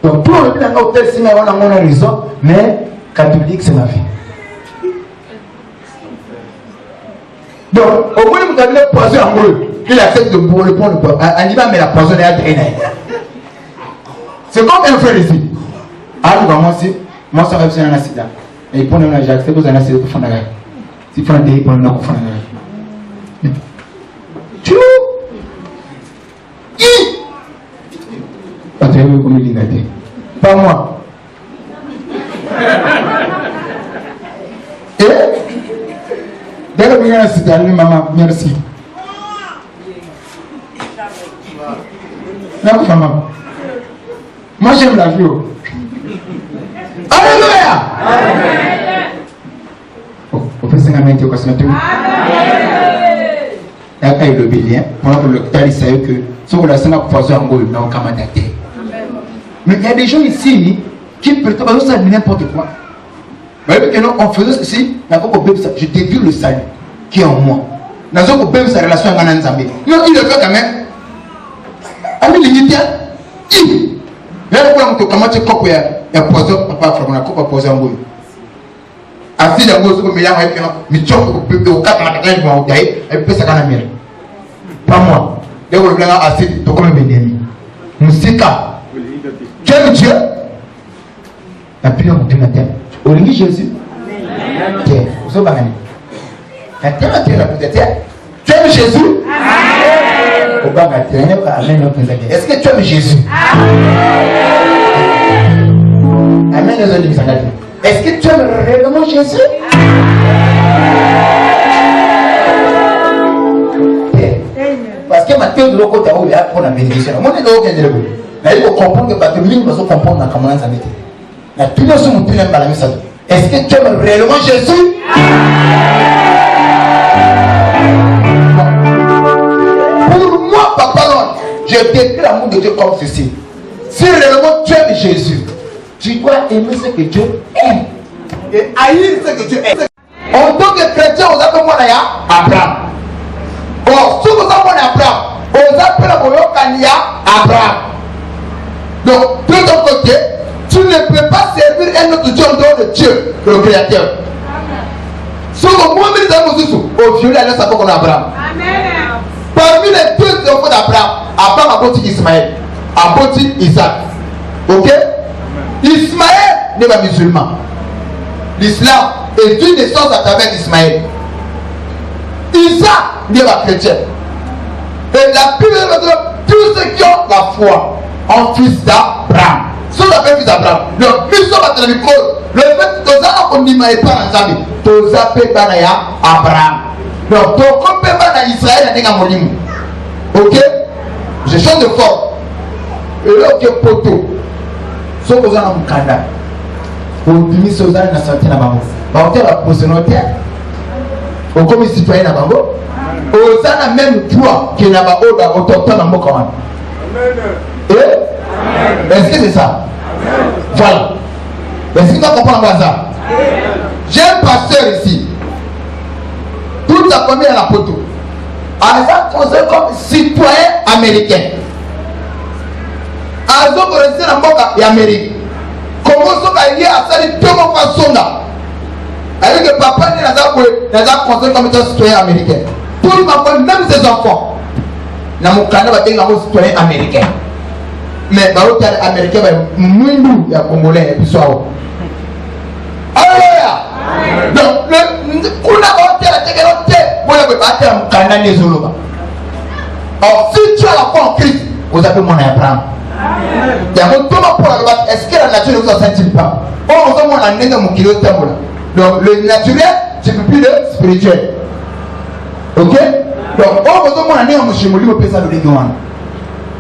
Donc pour le plan hôtel, si on a raison, mais catholique, c'est ma vie. Donc, au moins, vous avez le poison en gros. Il accepte de boire le pont, le pont. Anima, mais la poison est à traîner. C'est comme un frère ici. Ah, moi aussi, moi, ça va être un accident. Et pour nous, j'ai accepté que un accident pour faire la guerre. Si vous faites un délit, pour nous, on fait la guerre. Tu as vu comme il est. Pas moi. Et dès le premier accident, maman, merci. Non, maman. Moi, j'aime la vie. Alléluia! Au fait, c'est un métier que c'est un tout. Il y a le billet. Pendant que le docteur il savait que si on a un poison en gros, on va m'adapter. Mais il y a des gens ici qui peuvent ça n'importe quoi. Vous voyez que non, en faisant ceci, je dévie le salut qui est en moi. Dans un coup, sa relation avec un Nzambé. Non, il le fait quand même. Ami l'unité, il. Là, comment tu coupes un poison, papa, on a coupé un poison en gros. Assis dans le gros, mais tu as au 4 à 4 ans, et puis ça va la mienne. Pas moi. Dès que vous avez assis, tu as comme un béni. Moussika. Tu aimes Dieu? La prière du matin. Au lit Jésus. Tiens, vous avez gagné. La terre, tu aimes Jésus? Est-ce que tu aimes Jésus? Amen. Est-ce que tu aimes réellement Jésus? Parce que Matthieu de l'autre côté, il a pour la bénédiction. Moi, je ne il faut comprendre que parce que nous devons comprendre dans comment ça m'était. La prière sur mon prière par la message. Est-ce que tu aimes réellement Jésus? Pour moi, papa, non, je décris l'amour de Dieu comme ceci. Si réellement tu aimes Jésus, tu dois aimer ce que Dieu aime et haïr ce que Dieu aime. En tant que chrétien, on appelle moi Abraham. Or, si vous appelez Abraham, on appelle Abraham. Donc, de ton côté, tu ne peux pas servir un autre Dieu en dehors de Dieu, le Créateur. Si vous avez au violet, ça peut qu'on Abraham. Parmi les deux enfants d'Abraham, Abraham a bâti Ismaël, a bâti Isaac. Ok? Ismaël n'est pas musulman. L'islam est une naissance à travers Ismaël. Isaac, il est chrétien. Et la Bible dit tous ceux qui ont la foi en fils d'Abraham. Ceux qui appellent fils d'Abraham. Donc, ils sont dans le micro. Le fait que tu as dit que tu as dit que tu as dit Abraham. Donc, tu as dit Israël et tu ok? Je chante de fort. Et là, tu es poteau. Ce que vous avez un canard. Vous avez mis ce que vous avez sorti dans la maman. Vous avez posé notre terre. Vous avez citoyen dans la maman. Vous avez même droit qui n'a pas autochtone dans le monde. Est-ce que c'est ça? Voilà. Est-ce que tu comprends ça? J'ai un pasteur ici. Toute sa famille à la poteau. Asa considéré comme citoyen américain. Azo resté dans le Amérique. Comment ça lié à ça de deux façons là? Avec le papa n'est pas considéré comme étant citoyen américain. Tout le monde, même ses enfants, dans mon Canada, va être un citoyen américain. Mais les Américains vont il y a Congolais et puis ça. Alléluia. Donc, or, si tu as la foi en Christ, vous avez mon Abraham. Est-ce que la nature ne vous enseigne pas? Donc, le naturel, c'est plus le spirituel. Ok? Donc,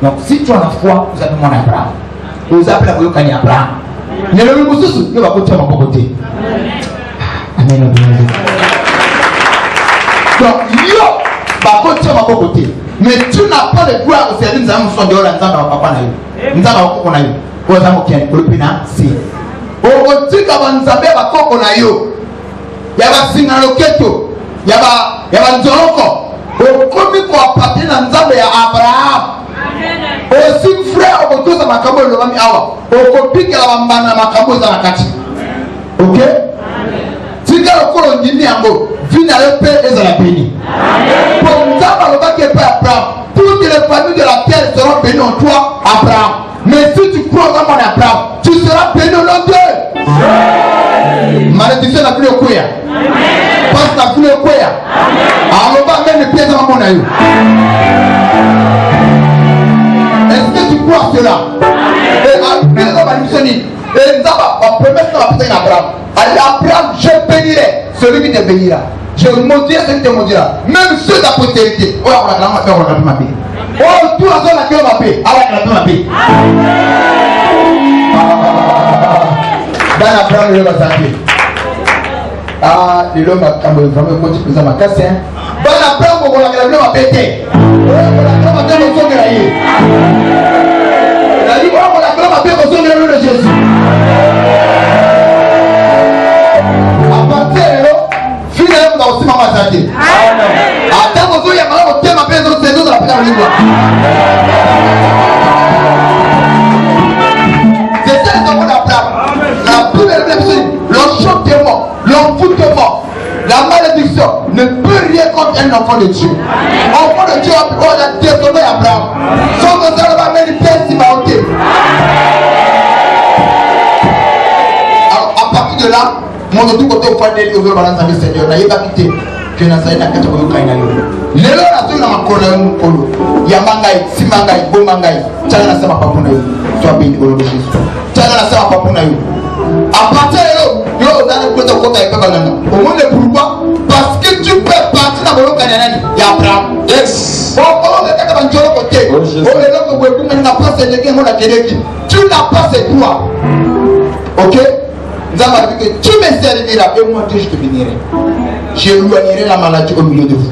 donc, si tu as la foi, vous avez mon Abraham. Vous appelez la Abraham. Ne le moussous, il va continuer à mon côté. Amen. Donc, yo, va continuer à mon côté. Mais tu n'as pas le droit au service de la mousson de l'ensemble de papa. Nous avons qu'on a eu. Nous avons qu'on a eu. Nous avons dit qu'avant nous avons qu'on a eu. Il y a un signe à l'oketo. Il y a un zonoko. Au commis qu'on appartient à nous Abraham. Aussi frère au retour de ma cabo le mami awa. Au copie que la bambana ma cabo dans la kati. Ok? Si tu as le colon d'Indiango, viens à le paix et à la béni. Pour nous avoir le bac et pas Abraham, toutes les familles de la terre seront bénies en toi, Abraham. Mais si tu crois dans mon Abraham, tu seras béni au nom de malédiction n'a plus le couille. Passe n'a plus le couille. Alors on va mettre les pieds dans mon aïe. Est-ce que tu crois cela? Et après la malédiction dit, et nous avons promis que nous avons Abraham. Abraham, je bénirai celui qui te bénira. Je maudirai celui qui te maudira. Même ceux de la postérité. Oh, on a ma paix. Oh, tout le monde a ma paix. Ah, on a ma paix. Dans Abraham, il va s'appeler. Ah, l'homme a cambré vraiment quand tu faisais ma casse. Dans Abraham, on a ma paix. On a ma paix au son de la vie. La vie, on a ma paix au son de la Jésus. Aussi maman Zandé. Attends, vous avez un thème à peine de la paix en ligne. C'est ça qu'on apprend. La première personne, l'enchantement, l'envoûtement, la malédiction ne peut rien contre un enfant de Dieu. Enfant de Dieu a désolé Abraham. Sans que ça va mettre une pièce si va ôter. Alors, à partir de là, mon tout côté au fondé au balance avec Seigneur n'a pas quitté que Nazareth n'a qu'à te voir kaina yo lelo na to na makolo mukolo ya mangai simangai bomangai tana na sama papuna yo to abini au nom de Jésus tana na sama papuna yo à partir de là yo dans le côté côté et pas nana au monde pourquoi parce que tu peux partir dans le canana ya Abraham yes bon on est dans le côté on est là pour vous n'a pas ce que on a dit tu n'as pas ce droit OK. Tu me serviras et moi je te bénirai. Je éloignerai la maladie au milieu de vous.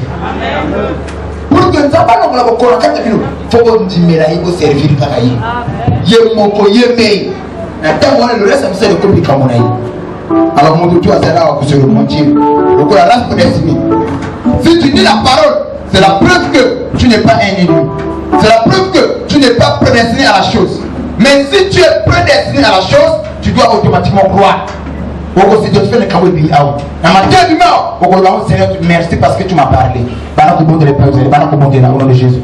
Pour que nous avons la bokora kata bino, faut ndimera ibo servir kakayi. Ye moko ye mei. Na tango le reste ça me compliqué comme on. Alors mon Dieu azara wa kusoro mentir. Donc la race pour destiner. Si tu dis la parole, c'est la preuve que tu n'es pas un ennemi. C'est la preuve que tu n'es pas prédestiné à la chose. Mais si tu es prédestiné à la chose, tu dois automatiquement croire. Merci parce que tu m'as parlé. Au nom de Jésus.